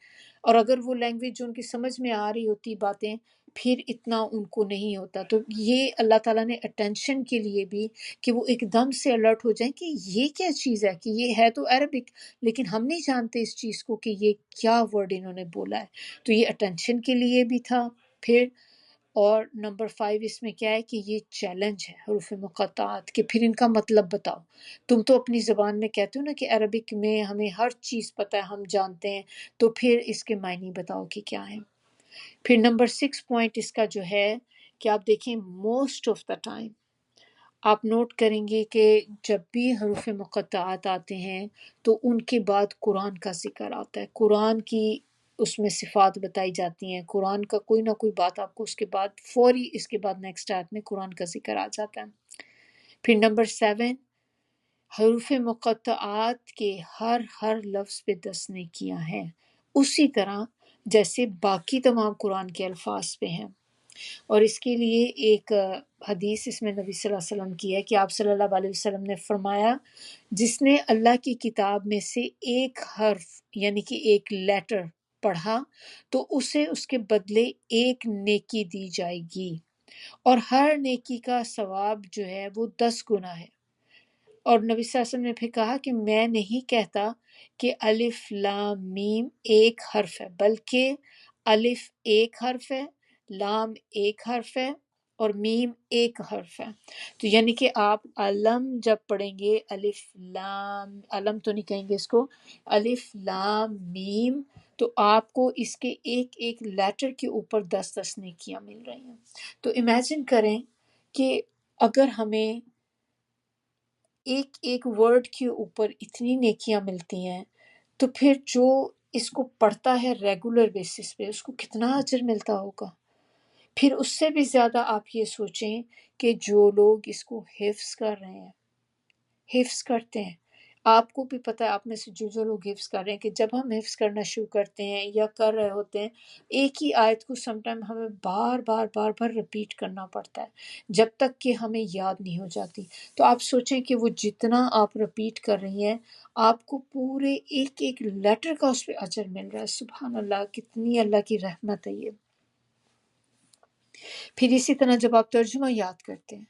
اور اگر وہ لینگویج جو ان کی سمجھ میں آ رہی ہوتی باتیں، پھر اتنا ان کو نہیں ہوتا۔ تو یہ اللہ تعالیٰ نے اٹینشن کے لیے بھی کہ وہ ایک دم سے الرٹ ہو جائیں کہ یہ کیا چیز ہے، کہ یہ ہے تو عربک لیکن ہم نہیں جانتے اس چیز کو کہ یہ کیا ورڈ انہوں نے بولا ہے، تو یہ اٹینشن کے لیے بھی تھا۔ پھر اور نمبر 5 اس میں کیا ہے کہ یہ چیلنج ہے حروف مقطعات کہ پھر ان کا مطلب بتاؤ۔ تم تو اپنی زبان میں کہتے ہو نا کہ عربک میں ہمیں ہر چیز پتہ ہے، ہم جانتے ہیں، تو پھر اس کے معنی بتاؤ کہ کیا ہے۔ پھر نمبر 6 پوائنٹ اس کا جو ہے کہ آپ دیکھیں موسٹ آف دا ٹائم آپ نوٹ کریں گے کہ جب بھی حروف مقطعات آتے ہیں تو ان کے بعد قرآن کا ذکر آتا ہے، قرآن کی اس میں صفات بتائی جاتی ہیں، قرآن کا کوئی نہ کوئی بات آپ کو اس کے بعد فوری اس کے بعد نیکسٹ آیت میں قرآن کا ذکر آ جاتا ہے۔ پھر نمبر 7 حروف مقطعات کے ہر لفظ پہ 10 نیکیاں ہیں، اسی طرح جیسے باقی تمام قرآن کے الفاظ پہ ہیں۔ اور اس کے لیے ایک حدیث اس میں نبی صلی اللہ علیہ وسلم کی ہے کہ آپ صلی اللہ علیہ وسلم نے فرمایا جس نے اللہ کی کتاب میں سے ایک حرف یعنی کہ ایک لیٹر پڑھا تو اسے اس کے بدلے ایک نیکی دی جائے گی، اور ہر نیکی کا ثواب جو ہے وہ 10 گنا ہے۔ اور نبی صلی اللہ علیہ وسلم نے پھر کہا کہ میں نہیں کہتا کہ الف لام میم ایک حرف ہے، بلکہ الف ایک حرف ہے، لام ایک حرف ہے، اور میم ایک حرف ہے۔ تو یعنی کہ آپ علم جب پڑھیں گے، الف لام، علم تو نہیں کہیں گے اس کو، الف لام میم، تو آپ کو اس کے ایک ایک لیٹر کے اوپر 10 نیکیاں مل رہی ہیں۔ تو امیجن کریں کہ اگر ہمیں ایک ایک ورڈ کے اوپر اتنی نیکیاں ملتی ہیں تو پھر جو اس کو پڑھتا ہے ریگولر بیسس پہ، اس کو کتنا اجر ملتا ہوگا۔ پھر اس سے بھی زیادہ آپ یہ سوچیں کہ جو لوگ اس کو حفظ کر رہے ہیں، حفظ کرتے ہیں، آپ کو بھی پتہ ہے، آپ میں سے جو لوگ حفظ کر رہے ہیں، کہ جب ہم حفظ کرنا شروع کرتے ہیں یا کر رہے ہوتے ہیں، ایک ہی آیت کو سم ٹائم ہمیں بار بار بار بار رپیٹ کرنا پڑتا ہے جب تک کہ ہمیں یاد نہیں ہو جاتی۔ تو آپ سوچیں کہ وہ جتنا آپ رپیٹ کر رہی ہیں، آپ کو پورے ایک ایک لیٹر کا اس پہ اجر مل رہا ہے۔ سبحان اللہ، کتنی اللہ کی رحمت ہے یہ۔ پھر اسی طرح جب آپ ترجمہ یاد کرتے ہیں،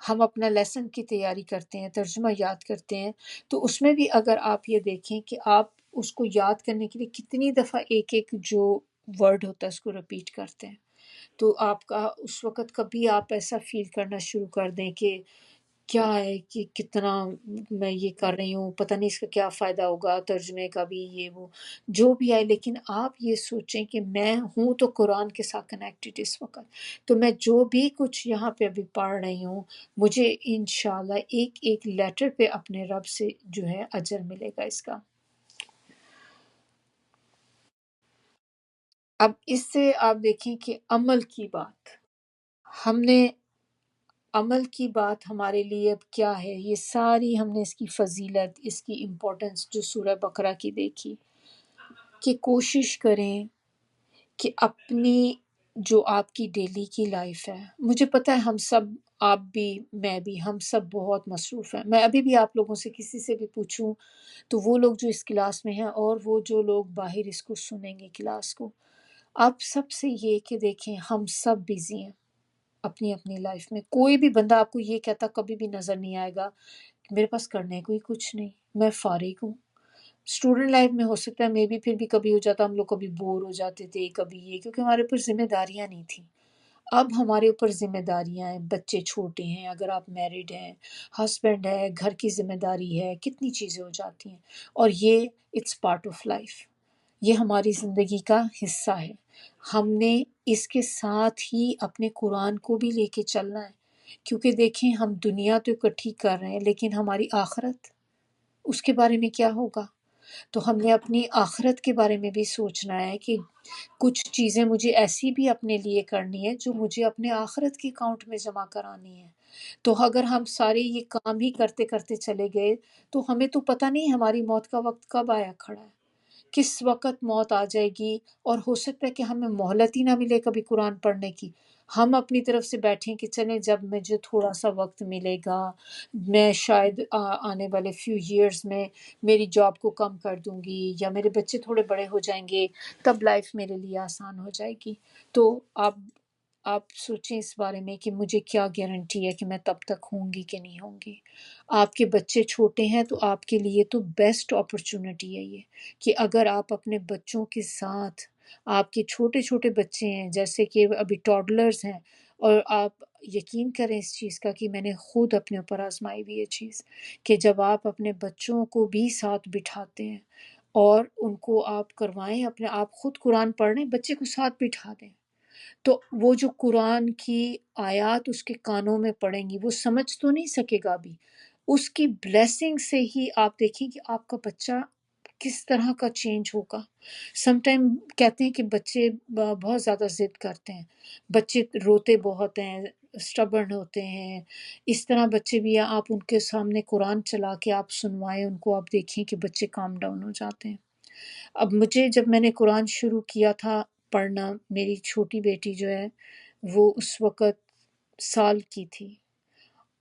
ہم اپنا لیسن کی تیاری کرتے ہیں، ترجمہ یاد کرتے ہیں، تو اس میں بھی اگر آپ یہ دیکھیں کہ آپ اس کو یاد کرنے کے لیے کتنی دفعہ ایک ایک جو ورڈ ہوتا ہے اس کو رپیٹ کرتے ہیں، تو آپ کا اس وقت کبھی آپ ایسا فیل کرنا شروع کر دیں کہ کیا ہے کہ کتنا میں یہ کر رہی ہوں، پتہ نہیں اس کا کیا فائدہ ہوگا، ترجمے کا بھی یہ وہ جو بھی آئے، لیکن آپ یہ سوچیں کہ میں ہوں تو قرآن کے ساتھ کنیکٹڈ اس وقت، تو میں جو بھی کچھ یہاں پہ ابھی پڑھ رہی ہوں، مجھے انشاءاللہ ایک ایک لیٹر پہ اپنے رب سے جو ہے اجر ملے گا اس کا۔ اب اس سے آپ دیکھیں کہ عمل کی بات، ہم نے عمل کی بات ہمارے لیے اب کیا ہے، یہ ساری ہم نے اس کی فضیلت، اس کی امپورٹنس جو سورہ بقرہ کی دیکھی، کہ کوشش کریں کہ اپنی جو آپ کی ڈیلی کی لائف ہے، مجھے پتہ ہے ہم سب، آپ بھی میں بھی، ہم سب بہت مصروف ہیں، میں ابھی بھی آپ لوگوں سے کسی سے بھی پوچھوں تو وہ لوگ جو اس کلاس میں ہیں اور وہ جو لوگ باہر اس کو سنیں گے کلاس کو، آپ سب سے یہ کہ دیکھیں ہم سب بزی ہیں اپنی اپنی لائف میں، کوئی بھی بندہ آپ کو یہ کہتا کبھی بھی نظر نہیں آئے گا کہ میرے پاس کرنے کو ہی کچھ نہیں، میں فارغ ہوں۔ اسٹوڈنٹ لائف میں ہو سکتا ہے میں بھی پھر بھی کبھی ہو جاتا، ہم لوگ کبھی بور ہو جاتے تھے، کبھی یہ، کیونکہ ہمارے اوپر ذمہ داریاں نہیں تھیں۔ اب ہمارے اوپر ذمہ داریاں ہیں، بچے چھوٹے ہیں، اگر آپ میرڈ ہیں، ہسبینڈ ہے، گھر کی ذمہ داری ہے، کتنی چیزیں ہو جاتی ہیں، اور یہ اٹس پارٹ آف لائف، یہ ہماری زندگی کا حصہ ہے۔ ہم نے اس کے ساتھ ہی اپنے قرآن کو بھی لے کے چلنا ہے، کیونکہ دیکھیں ہم دنیا تو اکٹھی کر رہے ہیں لیکن ہماری آخرت، اس کے بارے میں کیا ہوگا؟ تو ہم نے اپنی آخرت کے بارے میں بھی سوچنا ہے کہ کچھ چیزیں مجھے ایسی بھی اپنے لیے کرنی ہے جو مجھے اپنے آخرت کے اکاؤنٹ میں جمع کرانی ہے۔ تو اگر ہم سارے یہ کام ہی کرتے کرتے چلے گئے تو ہمیں تو پتہ نہیں ہماری موت کا وقت کب آیا کھڑا ہے، کس وقت موت آ جائے گی، اور ہو سکتا ہے کہ ہمیں مہلت ہی نہ ملے کبھی قرآن پڑھنے کی، ہم اپنی طرف سے بیٹھیں کہ چلیں جب مجھے تھوڑا سا وقت ملے گا، میں شاید آنے والے فیو ایئرز میں میری جاب کو کم کر دوں گی، یا میرے بچے تھوڑے بڑے ہو جائیں گے، تب لائف میرے لیے آسان ہو جائے گی۔ تو آپ سوچیں اس بارے میں کہ مجھے کیا گارنٹی ہے کہ میں تب تک ہوں گی کہ نہیں ہوں گی۔ آپ کے بچے چھوٹے ہیں تو آپ کے لیے تو بیسٹ اپرچونٹی ہے یہ، کہ اگر آپ اپنے بچوں کے ساتھ، آپ کے چھوٹے چھوٹے بچے ہیں جیسے کہ ابھی ٹاڈلرز ہیں، اور آپ یقین کریں اس چیز کا کہ میں نے خود اپنے اوپر آزمائی ہوئی یہ چیز، کہ جب آپ اپنے بچوں کو بھی ساتھ بٹھاتے ہیں اور ان کو آپ کروائیں، اپنے آپ خود قرآن پڑھ رہے ہیں، بچے کو ساتھ بٹھا دیں، تو وہ جو قرآن کی آیات اس کے کانوں میں پڑیں گی وہ سمجھ تو نہیں سکے گا ابھی، اس کی بلیسنگ سے ہی آپ دیکھیں کہ آپ کا بچہ کس طرح کا چینج ہوگا۔ سم ٹائم کہتے ہیں کہ بچے بہت زیادہ ضد کرتے ہیں، بچے روتے بہت ہیں، اسٹبرن ہوتے ہیں، اس طرح بچے بھی ہیں، آپ ان کے سامنے قرآن چلا کے آپ سنوائیں ان کو، آپ دیکھیں کہ بچے کام ڈاؤن ہو جاتے ہیں۔ اب مجھے جب میں نے قرآن شروع کیا تھا پڑھنا، میری چھوٹی بیٹی جو ہے وہ اس وقت سال کی تھی،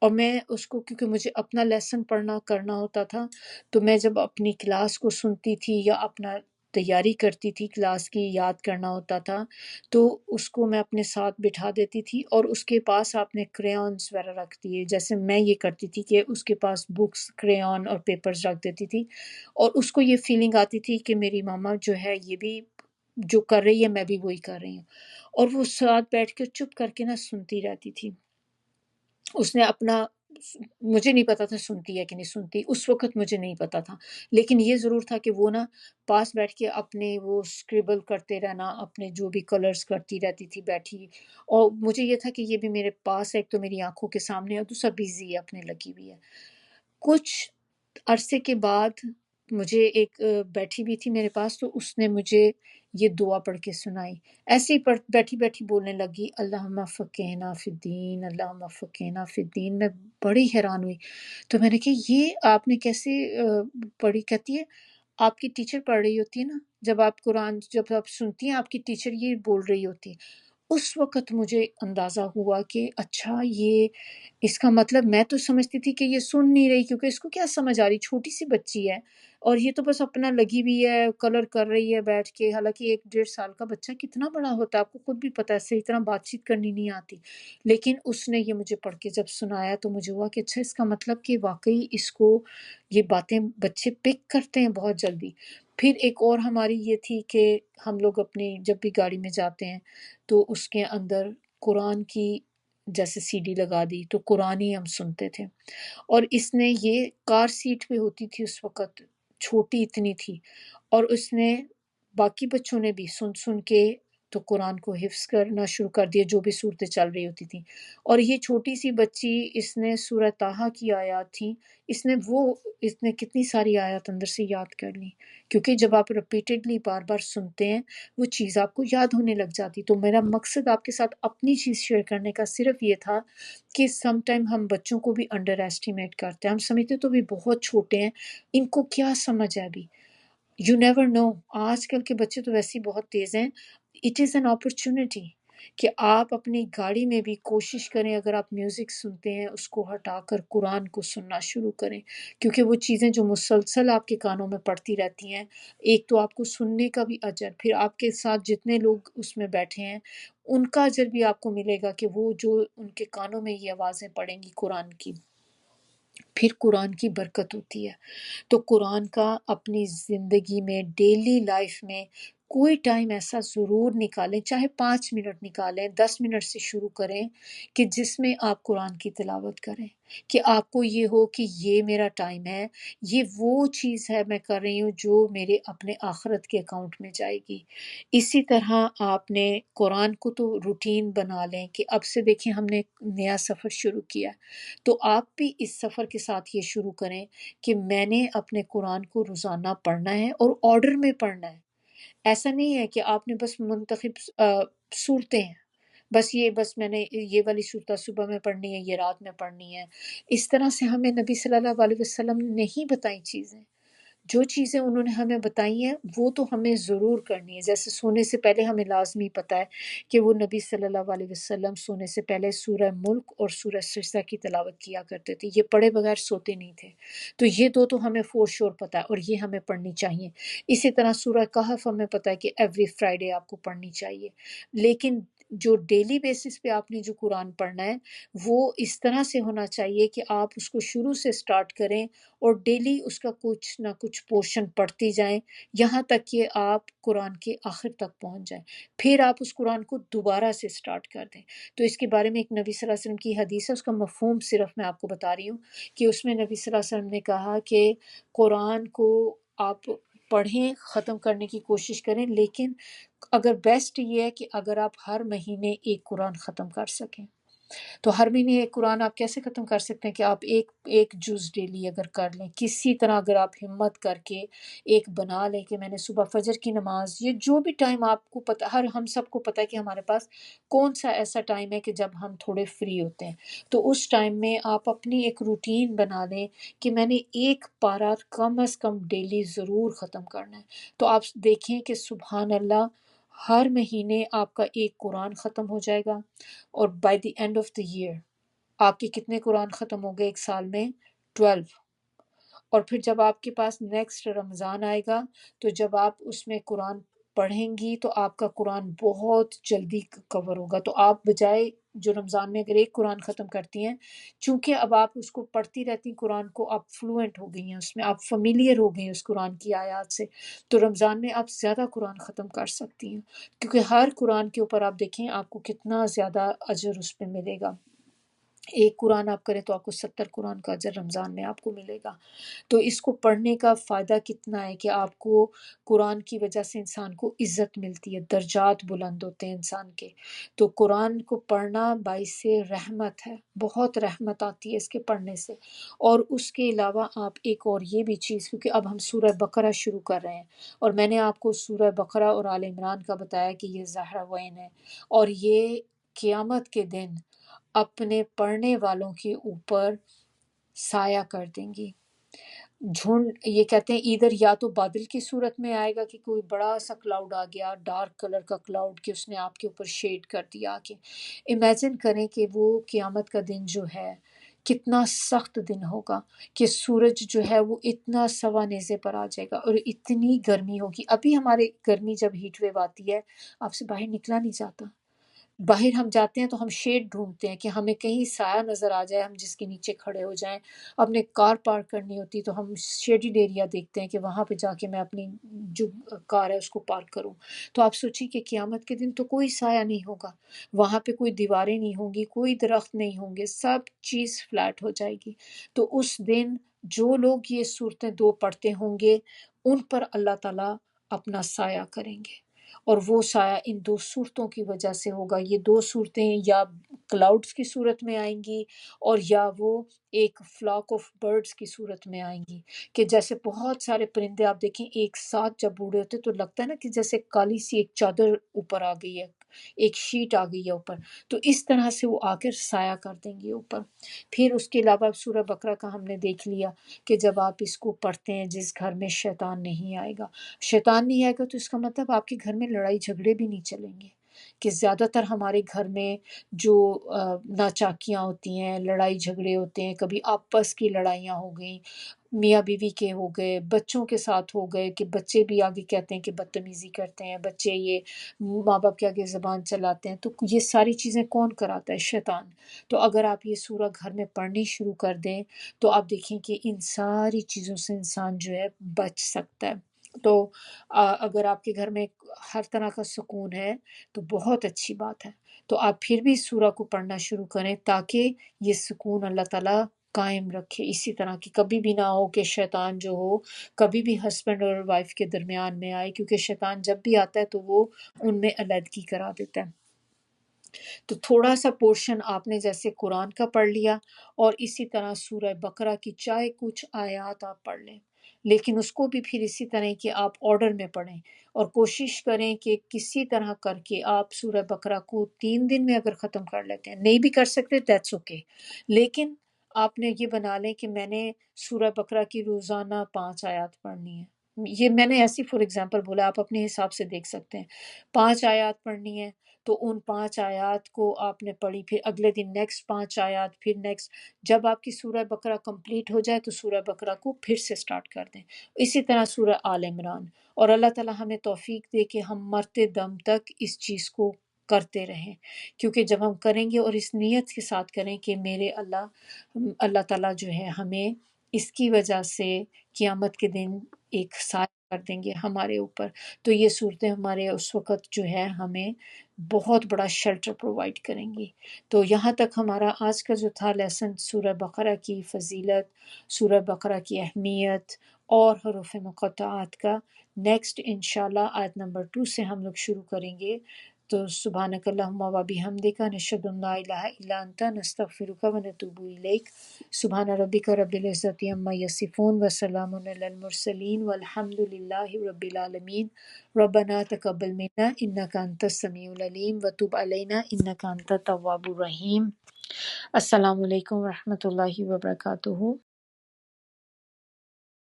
اور میں اس کو کیونکہ مجھے اپنا لیسن پڑھنا کرنا ہوتا تھا، تو میں جب اپنی کلاس کو سنتی تھی یا اپنا تیاری کرتی تھی کلاس کی، یاد کرنا ہوتا تھا، تو اس کو میں اپنے ساتھ بٹھا دیتی تھی، اور اس کے پاس آپ نے کریونس وغیرہ رکھ دیے، جیسے میں یہ کرتی تھی کہ اس کے پاس بکس، کریون اور پیپرز رکھ دیتی تھی، اور اس کو یہ فیلنگ آتی تھی کہ میری ماما جو ہے یہ بھی جو کر رہی ہے میں بھی وہی کر رہی ہوں، اور وہ ساتھ بیٹھ کے چپ کر کے نہ سنتی رہتی تھی۔ اس نے اپنا، مجھے نہیں پتا تھا سنتی ہے کہ نہیں سنتی، اس وقت مجھے نہیں پتا تھا، لیکن یہ ضرور تھا کہ وہ نا پاس بیٹھ کے اپنے وہ اسکریبل کرتے رہنا، اپنے جو بھی کلرز کرتی رہتی تھی بیٹھی، اور مجھے یہ تھا کہ یہ بھی میرے پاس ہے، ایک تو میری آنکھوں کے سامنے ہے، اور دوسرا بزی ہے، اپنے لگی ہوئی ہے۔ کچھ عرصے کے بعد مجھے ایک بیٹھی بھی تھی میرے پاس، تو اس نے مجھے یہ دعا پڑھ کے سنائی، ایسے ہی بیٹھی بیٹھی بولنے لگی اللہم فقہنا فی الدین، اللہم فقہنا فی الدین۔ میں بڑی حیران ہوئی، تو میں نے کہا یہ آپ نے کیسے پڑھی؟ کہتی ہے آپ کی ٹیچر پڑھ رہی ہوتی ہے نا، جب آپ قرآن جب آپ سنتی ہیں آپ کی ٹیچر یہ بول رہی ہوتی ہے۔ اس وقت مجھے اندازہ ہوا کہ اچھا یہ اس کا مطلب، میں تو سمجھتی تھی کہ یہ سن نہیں رہی کیونکہ اس کو کیا سمجھ آ رہی، چھوٹی سی بچی ہے اور یہ تو بس اپنا لگی ہوئی ہے، کلر کر رہی ہے بیٹھ کے، حالانکہ 1 ڈیڑھ سال کا بچہ کتنا بڑا ہوتا ہے، آپ کو خود بھی پتہ ہے، صحیح طرح بات چیت کرنی نہیں آتی۔ لیکن اس نے یہ مجھے پڑھ کے جب سنایا تو مجھے ہوا کہ اچھا اس کا مطلب کہ واقعی اس کو یہ باتیں بچے پک کرتے ہیں بہت جلدی۔ پھر ایک اور ہماری یہ تھی کہ ہم لوگ اپنی جب بھی گاڑی میں جاتے ہیں تو اس کے اندر قرآن کی جیسے سی ڈی لگا دی تو قرآن ہی ہم سنتے تھے، اور اس نے یہ کار سیٹ پہ ہوتی تھی اس وقت، چھوٹی اتنی تھی، اور اس نے باقی بچوں نے بھی سن سن کے تو قرآن کو حفظ کرنا شروع کر دیا، جو بھی صورتیں چل رہی ہوتی تھیں۔ اور یہ چھوٹی سی بچی، اس نے سورہ طٰہٰ کی آیات تھیں، اس نے کتنی ساری آیات اندر سے یاد کر لی، کیونکہ جب آپ ریپیٹڈلی بار بار سنتے ہیں وہ چیز آپ کو یاد ہونے لگ جاتی۔ تو میرا مقصد آپ کے ساتھ اپنی چیز شیئر کرنے کا صرف یہ تھا کہ سم ٹائم ہم بچوں کو بھی انڈر ایسٹیمیٹ کرتے ہیں، ہم سمجھتے تو بھی بہت چھوٹے ہیں، ان کو کیا سمجھ ہے ابھی، یو نیور نو۔ آج کل کے بچے تو ویسے ہی بہت تیز ہیں۔ اٹ از این اپرچونٹی کہ آپ اپنی گاڑی میں بھی کوشش کریں، اگر آپ میوزک سنتے ہیں اس کو ہٹا کر قرآن کو سننا شروع کریں، کیونکہ وہ چیزیں جو مسلسل آپ کے کانوں میں پڑتی رہتی ہیں، ایک تو آپ کو سننے کا بھی اجر، پھر آپ کے ساتھ جتنے لوگ اس میں بیٹھے ہیں ان کا اجر بھی آپ کو ملے گا کہ وہ جو ان کے کانوں میں یہ آوازیں پڑیں گی قرآن کی، پھر قرآن کی برکت ہوتی ہے۔ تو قرآن کا اپنی زندگی میں ڈیلی لائف میں کوئی ٹائم ایسا ضرور نکالیں، چاہے 5 منٹ نکالیں، 10 منٹ سے شروع کریں کہ جس میں آپ قرآن کی تلاوت کریں، کہ آپ کو یہ ہو کہ یہ میرا ٹائم ہے، یہ وہ چیز ہے میں کر رہی ہوں جو میرے اپنے آخرت کے اکاؤنٹ میں جائے گی۔ اسی طرح آپ نے قرآن کو تو روٹین بنا لیں کہ اب سے دیکھیں ہم نے ایک نیا سفر شروع کیا ہے، تو آپ بھی اس سفر کے ساتھ یہ شروع کریں کہ میں نے اپنے قرآن کو روزانہ پڑھنا ہے اور آرڈر میں پڑھنا ہے۔ ایسا نہیں ہے کہ آپ نے بس منتخب صورتیں ہیں، بس میں نے یہ والی صورتیں صبح میں پڑھنی ہے، یہ رات میں پڑھنی ہے۔ اس طرح سے ہمیں نبی صلی اللہ علیہ وسلم نے نہیں بتائی چیزیں، جو چیزیں انہوں نے ہمیں بتائی ہیں وہ تو ہمیں ضرور کرنی ہے۔ جیسے سونے سے پہلے ہمیں لازمی پتہ ہے کہ وہ نبی صلی اللہ علیہ وسلم سونے سے پہلے سورہ ملک اور سورہ سجدہ کی تلاوت کیا کرتے تھے، یہ پڑھے بغیر سوتے نہیں تھے، تو یہ دو تو ہمیں فور شور پتہ ہے اور یہ ہمیں پڑھنی چاہیے۔ اسی طرح سورہ کہف ہمیں پتہ ہے کہ ایوری فرائیڈے آپ کو پڑھنی چاہیے، لیکن جو ڈیلی بیسس پہ آپ نے جو قرآن پڑھنا ہے وہ اس طرح سے ہونا چاہیے کہ آپ اس کو شروع سے سٹارٹ کریں اور ڈیلی اس کا کچھ نہ کچھ پورشن پڑھتی جائیں، یہاں تک کہ آپ قرآن کے آخر تک پہنچ جائیں، پھر آپ اس قرآن کو دوبارہ سے سٹارٹ کر دیں۔ تو اس کے بارے میں ایک نبی صلی اللہ علیہ وسلم کی حدیث ہے، اس کا مفہوم صرف میں آپ کو بتا رہی ہوں کہ اس میں نبی صلی اللہ علیہ وسلم نے کہا کہ قرآن کو آپ پڑھیں، ختم کرنے کی کوشش کریں، لیکن اگر بیسٹ یہ ہے کہ اگر آپ ہر مہینے ایک قرآن ختم کر سکیں، تو ہر مہینے ایک قرآن آپ کیسے ختم کر سکتے ہیں کہ آپ ایک جز ڈیلی اگر کر لیں، کسی طرح اگر آپ ہمت کر کے ایک بنا لیں کہ میں نے صبح فجر کی نماز، یہ جو بھی ٹائم آپ کو پتہ، ہم سب کو پتہ ہے کہ ہمارے پاس کون سا ایسا ٹائم ہے کہ جب ہم تھوڑے فری ہوتے ہیں، تو اس ٹائم میں آپ اپنی ایک روٹین بنا لیں کہ میں نے ایک پارہ کم از کم ڈیلی ضرور ختم کرنا ہے۔ تو آپ دیکھیں کہ سبحان اللہ ہر مہینے آپ کا ایک قرآن ختم ہو جائے گا، اور by the end of the year آپ کے کتنے قرآن ختم ہو گئے ایک سال میں؟ 12۔ اور پھر جب آپ کے پاس نیکسٹ رمضان آئے گا تو جب آپ اس میں قرآن پڑھیں گی تو آپ کا قرآن بہت جلدی کور ہوگا۔ تو آپ بجائے جو رمضان میں اگر ایک قرآن ختم کرتی ہیں، چونکہ اب آپ اس کو پڑھتی رہتی قرآن کو، آپ فلوئنٹ ہو گئی ہیں اس میں، آپ فیملیئر ہو گئی ہیں اس قرآن کی آیات سے، تو رمضان میں آپ زیادہ قرآن ختم کر سکتی ہیں، کیونکہ ہر قرآن کے اوپر آپ دیکھیں آپ کو کتنا زیادہ اجر اس پہ ملے گا۔ ایک قرآن آپ کریں تو آپ کو 70 قرآن کا اجر رمضان میں آپ کو ملے گا۔ تو اس کو پڑھنے کا فائدہ کتنا ہے کہ آپ کو قرآن کی وجہ سے انسان کو عزت ملتی ہے، درجات بلند ہوتے ہیں انسان کے۔ تو قرآن کو پڑھنا باعث رحمت ہے، بہت رحمت آتی ہے اس کے پڑھنے سے۔ اور اس کے علاوہ آپ ایک اور یہ بھی چیز، کیونکہ اب ہم سورہ بقرہ شروع کر رہے ہیں، اور میں نے آپ کو سورہ بقرہ اور آل عمران کا بتایا کہ یہ زہراوین ہے، اور یہ قیامت کے دن اپنے پڑھنے والوں کے اوپر سایہ کر دیں گی۔ جھنڈ، یہ کہتے ہیں ادھر یا تو بادل کی صورت میں آئے گا کہ کوئی بڑا سا کلاؤڈ آ گیا، ڈارک کلر کا کلاؤڈ، کہ اس نے آپ کے اوپر شیڈ کر دیا۔ کہ امیجن کریں کہ وہ قیامت کا دن جو ہے کتنا سخت دن ہوگا، کہ سورج جو ہے وہ اتنا سوا نیزے پر آ جائے گا، اور اتنی گرمی ہوگی۔ ابھی ہمارے گرمی جب ہیٹ ویو آتی ہے، آپ سے باہر نکلا نہیں جاتا، باہر ہم جاتے ہیں تو ہم شیڈ ڈھونڈتے ہیں کہ ہمیں کہیں سایہ نظر آ جائے، ہم جس کے نیچے کھڑے ہو جائیں۔ اپنے کار پارک کرنی ہوتی تو ہم شیڈیڈ ایریا دیکھتے ہیں کہ وہاں پہ جا کے میں اپنی جو کار ہے اس کو پارک کروں۔ تو آپ سوچیں کہ قیامت کے دن تو کوئی سایہ نہیں ہوگا، وہاں پہ کوئی دیواریں نہیں ہوں گی، کوئی درخت نہیں ہوں گے، سب چیز فلیٹ ہو جائے گی۔ تو اس دن جو لوگ یہ صورتیں دو پڑھتے ہوں گے، ان پر اللہ تعالیٰ اپنا سایہ کریں گے، اور وہ سایہ ان دو صورتوں کی وجہ سے ہوگا۔ یہ دو صورتیں یا کلاؤڈز کی صورت میں آئیں گی، اور یا وہ ایک فلاک آف برڈز کی صورت میں آئیں گی، کہ جیسے بہت سارے پرندے آپ دیکھیں ایک ساتھ جب اڑے ہوتے تو لگتا ہے نا کہ جیسے کالی سی ایک چادر اوپر آ گئی ہے، ایک شیٹ آ گئی ہے اوپر، تو اس طرح سے وہ آ کر سایہ کر دیں گے اوپر۔ پھر اس کے علاوہ سورہ بقرہ کا ہم نے دیکھ لیا کہ جب آپ اس کو پڑھتے ہیں، جس گھر میں شیطان نہیں آئے گا، شیطان نہیں آئے گا تو اس کا مطلب آپ کے گھر میں لڑائی جھگڑے بھی نہیں چلیں گے۔ کہ زیادہ تر ہمارے گھر میں جو ناچاکیاں ہوتی ہیں، لڑائی جھگڑے ہوتے ہیں، کبھی آپس کی لڑائیاں ہو گئیں، میاں بیوی کے ہو گئے، بچوں کے ساتھ ہو گئے، کہ بچے بھی آگے کہتے ہیں کہ بدتمیزی کرتے ہیں بچے، یہ ماں باپ کے آگے زبان چلاتے ہیں، تو یہ ساری چیزیں کون کراتا ہے؟ شیطان۔ تو اگر آپ یہ سورہ گھر میں پڑھنی شروع کر دیں تو آپ دیکھیں کہ ان ساری چیزوں سے انسان جو ہے بچ سکتا ہے۔ تو اگر آپ کے گھر میں ہر طرح کا سکون ہے تو بہت اچھی بات ہے، تو آپ پھر بھی اس سورہ کو پڑھنا شروع کریں تاکہ یہ سکون اللہ تعالیٰ قائم رکھے، اسی طرح کی کبھی بھی نہ ہو کہ شیطان جو ہو کبھی بھی ہسبینڈ اور وائف کے درمیان میں آئے، کیونکہ شیطان جب بھی آتا ہے تو وہ ان میں علیحدگی کرا دیتا ہے۔ تو تھوڑا سا پورشن آپ نے جیسے قرآن کا پڑھ لیا، اور اسی طرح سورہ بقرہ کی چاہے کچھ آیات آپ پڑھ لیں، لیکن اس کو بھی پھر اسی طرح کہ آپ آرڈر میں پڑھیں، اور کوشش کریں کہ کسی طرح کر کے آپ سورہ بقرہ کو 3 دن میں اگر ختم کر لیتے ہیں، نہیں بھی کر سکتے دیٹس اوکے، لیکن آپ نے یہ بنا لیں کہ میں نے سورہ بقرہ کی روزانہ 5 آیات پڑھنی ہے۔ یہ میں نے ایسی فور ایگزامپل بولا، آپ اپنے حساب سے دیکھ سکتے ہیں، 5 آیات پڑھنی ہے تو ان 5 آیات کو آپ نے پڑھی، پھر اگلے دن نیکسٹ 5 آیات، پھر نیکسٹ، جب آپ کی سورہ بقرہ کمپلیٹ ہو جائے تو سورہ بقرہ کو پھر سے سٹارٹ کر دیں۔ اسی طرح سورہ آل عمران، اور اللہ تعالیٰ ہمیں توفیق دے کہ ہم مرتے دم تک اس چیز کو کرتے رہیں، کیونکہ جب ہم کریں گے اور اس نیت کے ساتھ کریں کہ میرے اللہ تعالیٰ جو ہے ہمیں اس کی وجہ سے قیامت کے دن ایک سایہ کر دیں گے ہمارے اوپر، تو یہ صورتیں ہمارے اس وقت جو ہے ہمیں بہت بڑا شیلٹر پرووائڈ کریں گی۔ تو یہاں تک ہمارا آج کا جو تھا لیسن سورہ بقرہ کی فضیلت، سورہ بقرہ کی اہمیت اور حروف مقطعات کا۔ نیکسٹ انشاءاللہ آیت نمبر 2 سے ہم لوگ شروع کریں گے۔ تو سبحانک اللہم و بحمدک، نشہد ان لا الہ الا انت، نستغفرک و نتوب الیک۔ سبحان ربک رب العزت عما یصفون وسلام علی المرسلین والحمد للہ رب العالمین۔ ربنا تقبل منا انک انت السمیع العلیم وتب علینا انک انت التواب الرحیم۔ السلام علیکم ورحمۃ اللہ وبرکاتہ۔